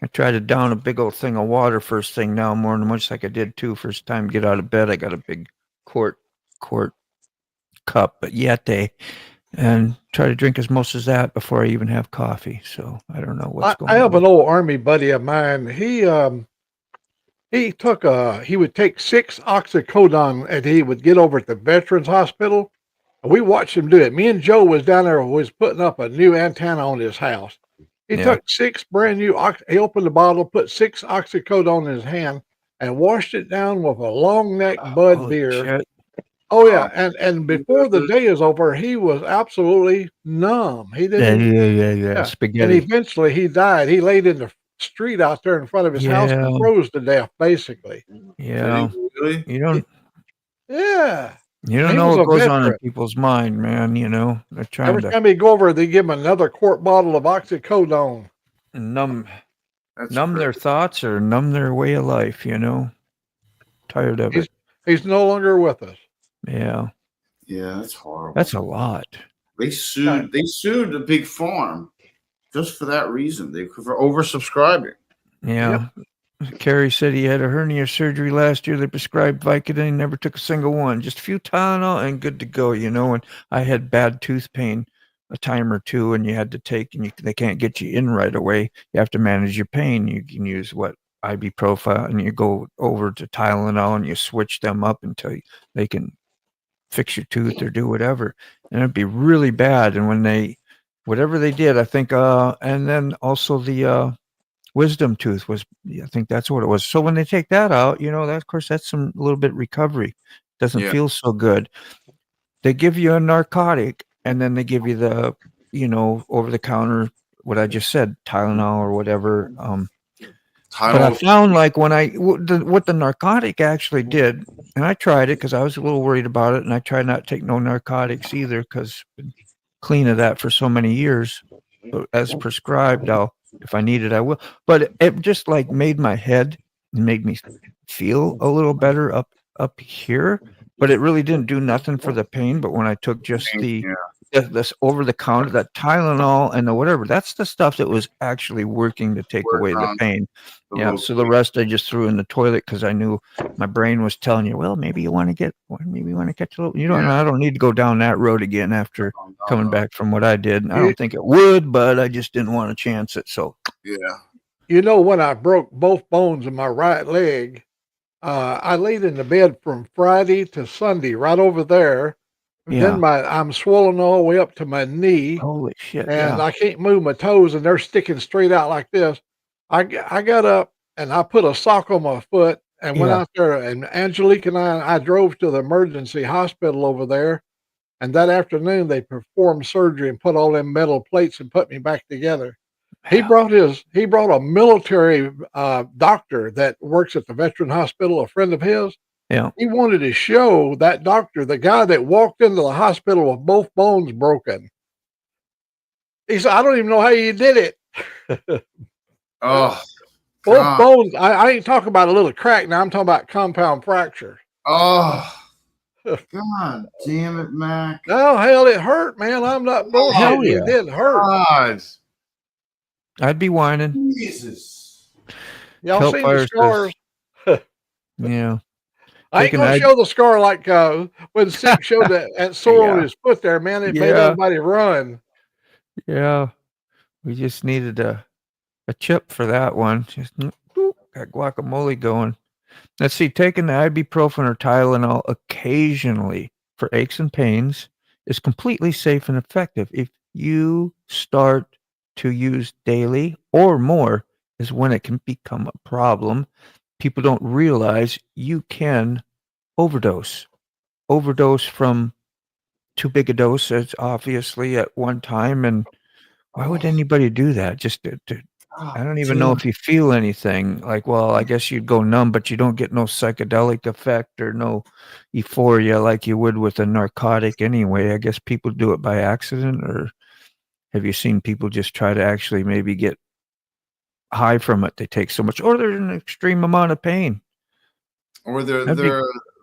I tried to down a big old thing of water first thing now, more than much like I did too. First time get out of bed, I got a big quart cup, but Yeti, and try to drink as most as that before I even have coffee. So I don't know what's going on. I have an old Army buddy of mine. He would take 6 oxycodone and he would get over at the Veterans Hospital. And we watched him do it. Me and Joe was down there, was putting up a new antenna on his house. He took 6 brand new, he opened the bottle, put 6 oxycodone in his hand, and washed it down with a long neck Bud beer. Shit. Oh yeah, and before the day is over, he was absolutely numb. He didn't. Yeah. And Spaghetti. eventually, he died. He laid in the street out there in front of his house and froze to death, basically. Yeah. Really? You don't. Yeah. You don't He know was what a goes on in veteran. people's mind, man. You know, they're trying Every to time he'd go over, they give him another quart bottle of oxycodone. numb That's their thoughts or numb their way of life. You know, tired of it. He's no longer with us. Yeah, Yeah, that's horrible. that's a lot. They sued the big farm just for that reason. For oversubscribing. Yeah. Carrie said he had a hernia surgery last year. They prescribed Vicodin. He never took a single one. Just a few Tylenol and good to go, you know. And I had bad tooth pain a time or two, and you had to take, and they can't get you in right away. You have to manage your pain. You can use ibuprofen, and you go over to Tylenol, and you switch them up until they can fix your tooth or do whatever. And it'd be really bad. And when whatever they did, I think, and then also the wisdom tooth was, I think that's what it was. So when they take that out, you know, that of course that's a little bit recovery. Doesn't feel so good. They give you a narcotic, and then they give you the, you know, over the counter, what I just said, Tylenol or whatever. But I found like what the narcotic actually did, and I tried it because I was a little worried about it, and I tried not to take no narcotics either because clean of that for so many years. But as prescribed, if I need it, I will. But it just like made my head and made me feel a little better up here. But it really didn't do nothing for the pain. But when I took just this over the counter, that Tylenol and the whatever, that's the stuff that was actually working to take away the pain. Yeah. So the rest I just threw in the toilet because I knew my brain was telling you, well, maybe you want to catch a little. You know, I don't need to go down that road again after coming back from what I did. I don't think it would, but I just didn't want to chance it. So You know, when I broke both bones in my right leg, I laid in the bed from Friday to Sunday, right over there. Yeah. Then I'm swollen all the way up to my knee. Holy shit! And I can't move my toes, and they're sticking straight out like this. I got up and I put a sock on my foot and went out there. And Angelique and I drove to the emergency hospital over there. And that afternoon, they performed surgery and put all them metal plates and put me back together. He brought a military doctor that works at the veteran hospital, a friend of his. Yeah. He wanted to show that doctor, the guy that walked into the hospital with both bones broken. He said, I don't even know how you did it. Oh, Both God. bones. I ain't talking about a little crack now. I'm talking about compound fracture. Oh, God damn it, Mac. Oh, hell, it hurt, man. I'm not bullshitting. Hell yeah. It did hurt. God. I'd be whining. Jesus. Y'all Kelp seen Fire the scars? Yeah. I ain't Taking gonna I- show the scar like when Sick showed that sore on Yeah. his foot there, man. It made Yeah. everybody run. Yeah. We just needed a chip for that one. Just got guacamole going. Let's see, taking the ibuprofen or Tylenol occasionally for aches and pains is completely safe and effective. If you start to use daily or more is when it can become a problem. People don't realize you can overdose. Overdose from too big a dose, as obviously at one time. And why would anybody do that? Just to I don't even know if you feel anything. Like, well, I guess you'd go numb, but you don't get no psychedelic effect or no euphoria like you would with a narcotic anyway. I guess people do it by accident, or have you seen people just try to actually maybe get high from it? They take so much, or they're in an extreme amount of pain. Or the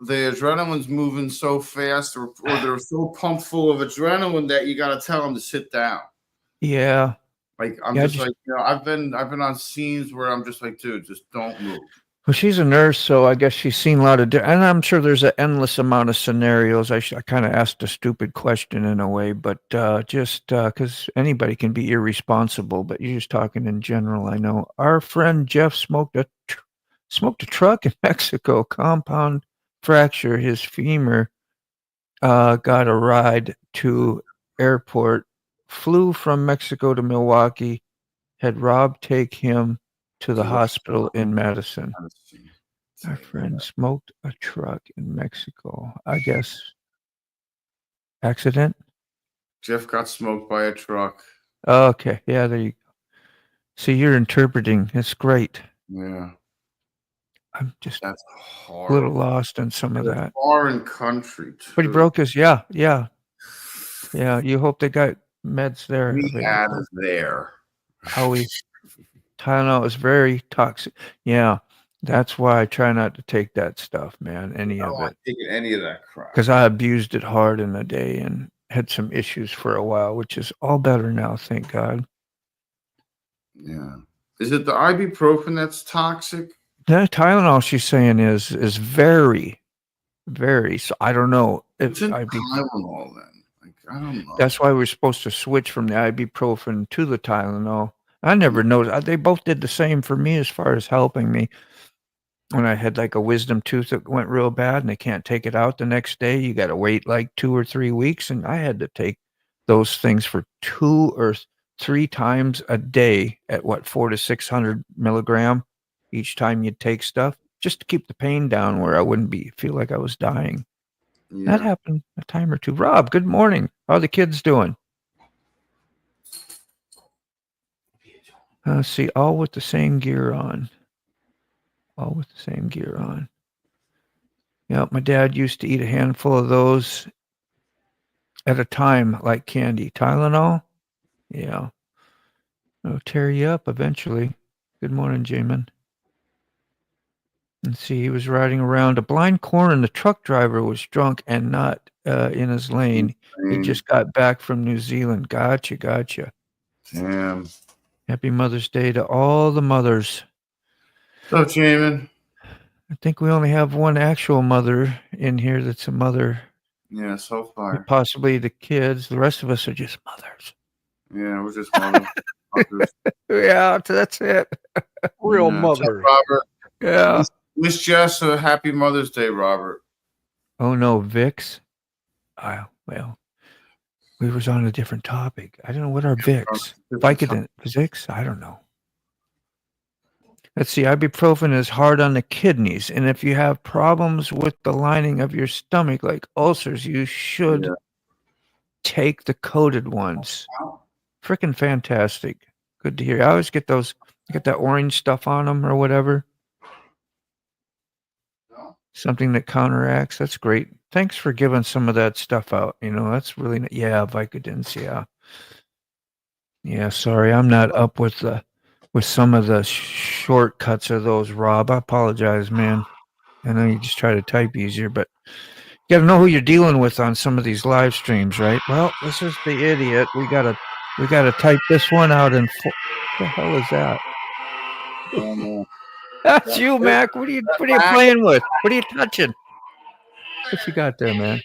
adrenaline's moving so fast, or they're so pumped full of adrenaline that you got to tell them to sit down. Yeah. Like I'm Yeah, just like, you know, I've been on scenes where I'm just like, dude, just don't move. Well, she's a nurse, so I guess she's seen a lot of, and I'm sure there's an endless amount of scenarios. I kind of asked a stupid question in a way, but just because anybody can be irresponsible, but you're just talking in general. I know our friend Jeff smoked a truck in Mexico, compound fracture, his femur, got a ride to airport, flew from Mexico to Milwaukee, had Rob take him to the hospital in Madison. Our friend smoked a truck in Mexico. I guess accident. Jeff got smoked by a truck. Oh, okay, yeah, there you go. See, you're interpreting. It's great. Yeah, I'm just that's a little lost in some of that. Foreign country, too. But he broke his. Yeah. You hope they got meds there. We had it there. Howie. Tylenol is very toxic. Yeah, that's why I try not to take that stuff, man. Any of it. Taking any of that crap. Because I abused it hard in the day and had some issues for a while, which is all better now, thank God. Yeah. Is it the ibuprofen that's toxic? The Tylenol, she's saying, is very, very. So I don't know if Tylenol then. Like, I don't know. That's why we're supposed to switch from the ibuprofen to the Tylenol. I never noticed. They both did the same for me as far as helping me. When I had like a wisdom tooth that went real bad and they can't take it out the next day, you got to wait like 2 or 3 weeks. And I had to take those things for 2 or 3 times a day at 400 to 600 milligram each time you'd take stuff, just to keep the pain down where I wouldn't feel like I was dying. Yeah. That happened a time or two. Rob, good morning. How are the kids doing? See, all with the same gear on. All with the same gear on. Yeah, my dad used to eat a handful of those at a time like candy. Tylenol? Yeah. It'll tear you up eventually. Good morning, Jamin. Let's see, he was riding around a blind corner and the truck driver was drunk and not in his lane. He just got back from New Zealand. Gotcha. Damn. Happy Mother's Day to all the mothers. So, Jamin. I think we only have one actual mother in here that's a mother. Yeah, so far. Possibly the kids. The rest of us are just mothers. Yeah, we're just mothers. Yeah, that's it. Real mothers. Robert. Yeah. Wish Jess a happy Mother's Day, Robert. Oh, no, Vicks? Well, we was on a different topic. I don't know what are Vicks. Vicodin. Vicks? I don't know. Let's see. Ibuprofen is hard on the kidneys. And if you have problems with the lining of your stomach, like ulcers, you should take the coated ones. Freaking fantastic. Good to hear. I always get those, get that orange stuff on them or whatever. Something that counteracts. That's great. Thanks for giving some of that stuff out. You know, that's really, Vicodins, yeah. Yeah, sorry, I'm not up with some of the shortcuts of those, Rob. I apologize, man. I know you just try to type easier, but you gotta know who you're dealing with on some of these live streams, right? Well, this is the idiot. We gotta type this one out in full. What the hell is that? That's you, Mac. What are you playing with? What are you touching? What you got there, man?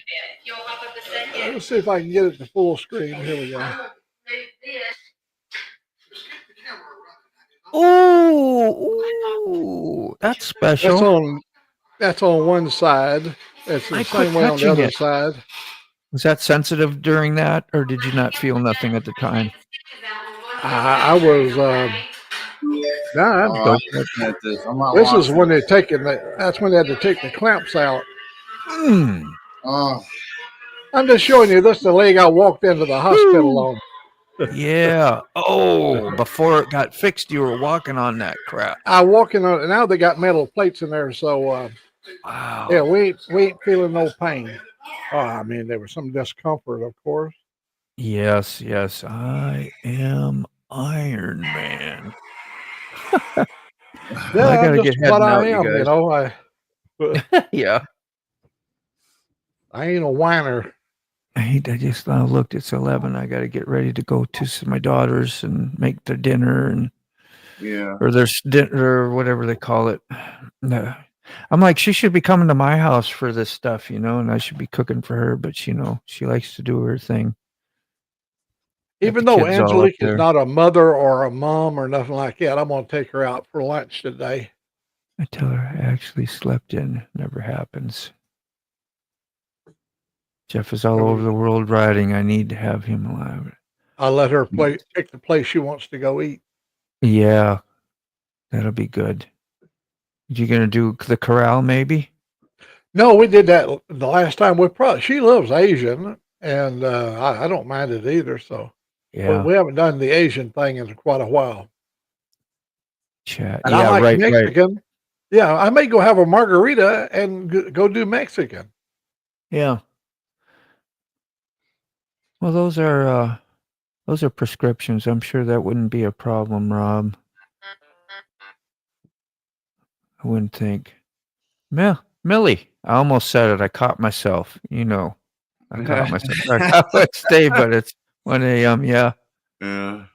Let's see if I can get it to full screen. Here we go. Ooh, that's special. That's on one side. It's the same way on the other side. Was that sensitive during that, or did you not feel nothing at the time? I was. This is when they're taking that's when they had to take the clamps out. I'm just showing you. This is the leg I walked into the hospital on. Yeah. Oh, before it got fixed, you were walking on that crap. I walking on it. Now they got metal plates in there, so wow. Yeah, we ain't feeling no pain. Oh, I mean, there was some discomfort, of course. Yes, I am Iron Man. Yeah, I gotta get heading out, I am, you know. Yeah. I ain't a whiner. I just looked. It's 11. I got to get ready to go to my daughters and make their dinner and or their dinner or whatever they call it. I'm like, she should be coming to my house for this stuff, and I should be cooking for her. But she likes to do her thing. Even though Angelique is not a mother or a mom or nothing like that, I'm gonna take her out for lunch today. I tell her I actually slept in. Never happens. Jeff is all over the world riding. I need to have him alive. I'll let her pick the place she wants to go eat. Yeah, that'll be good. You gonna do the corral maybe? No, we did that the last time. She loves Asian, and I don't mind it either. So yeah, we haven't done the Asian thing in quite a while. Chat. And I like Mexican. Right. Yeah, I may go have a margarita and go do Mexican. Yeah. Well, those are prescriptions. I'm sure that wouldn't be a problem, Rob. I wouldn't think. Millie, I almost said it. I caught myself. I caught myself. Let's stay, but it's 1 a.m. Yeah. Yeah.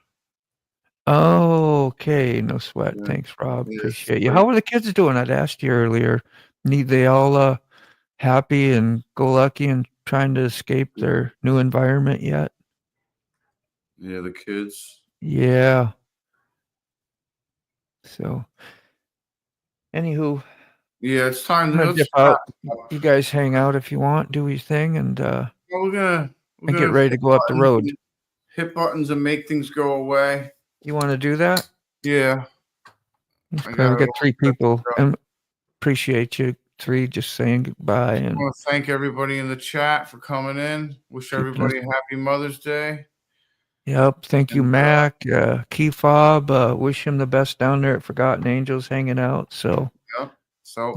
Oh, okay. No sweat. Yeah. Thanks, Rob. Appreciate you. How are the kids doing? I'd asked you earlier. Need they all happy and go lucky and trying to escape their new environment yet? Yeah, the kids. Yeah. So, anywho. Yeah, it's time to dip out. You guys hang out if you want. Do your thing, and we're gonna get ready to go up the road. Hit buttons and make things go away. You want to do that? Yeah. We got 3 people, and appreciate you. 3 just saying goodbye. And I want to thank everybody in the chat for coming in. Wish everybody a happy Mother's Day. Yep. Thank you, Mac. CAWFFEE. Wish him the best down there at Forgotten Angels hanging out. So. Yep. So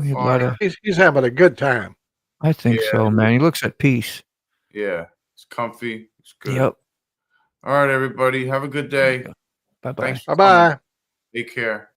he's having a good time. I think so, man. He looks at peace. Yeah. It's comfy. It's good. Yep. All right, everybody. Have a good day. Bye-bye. Bye-bye. Take care.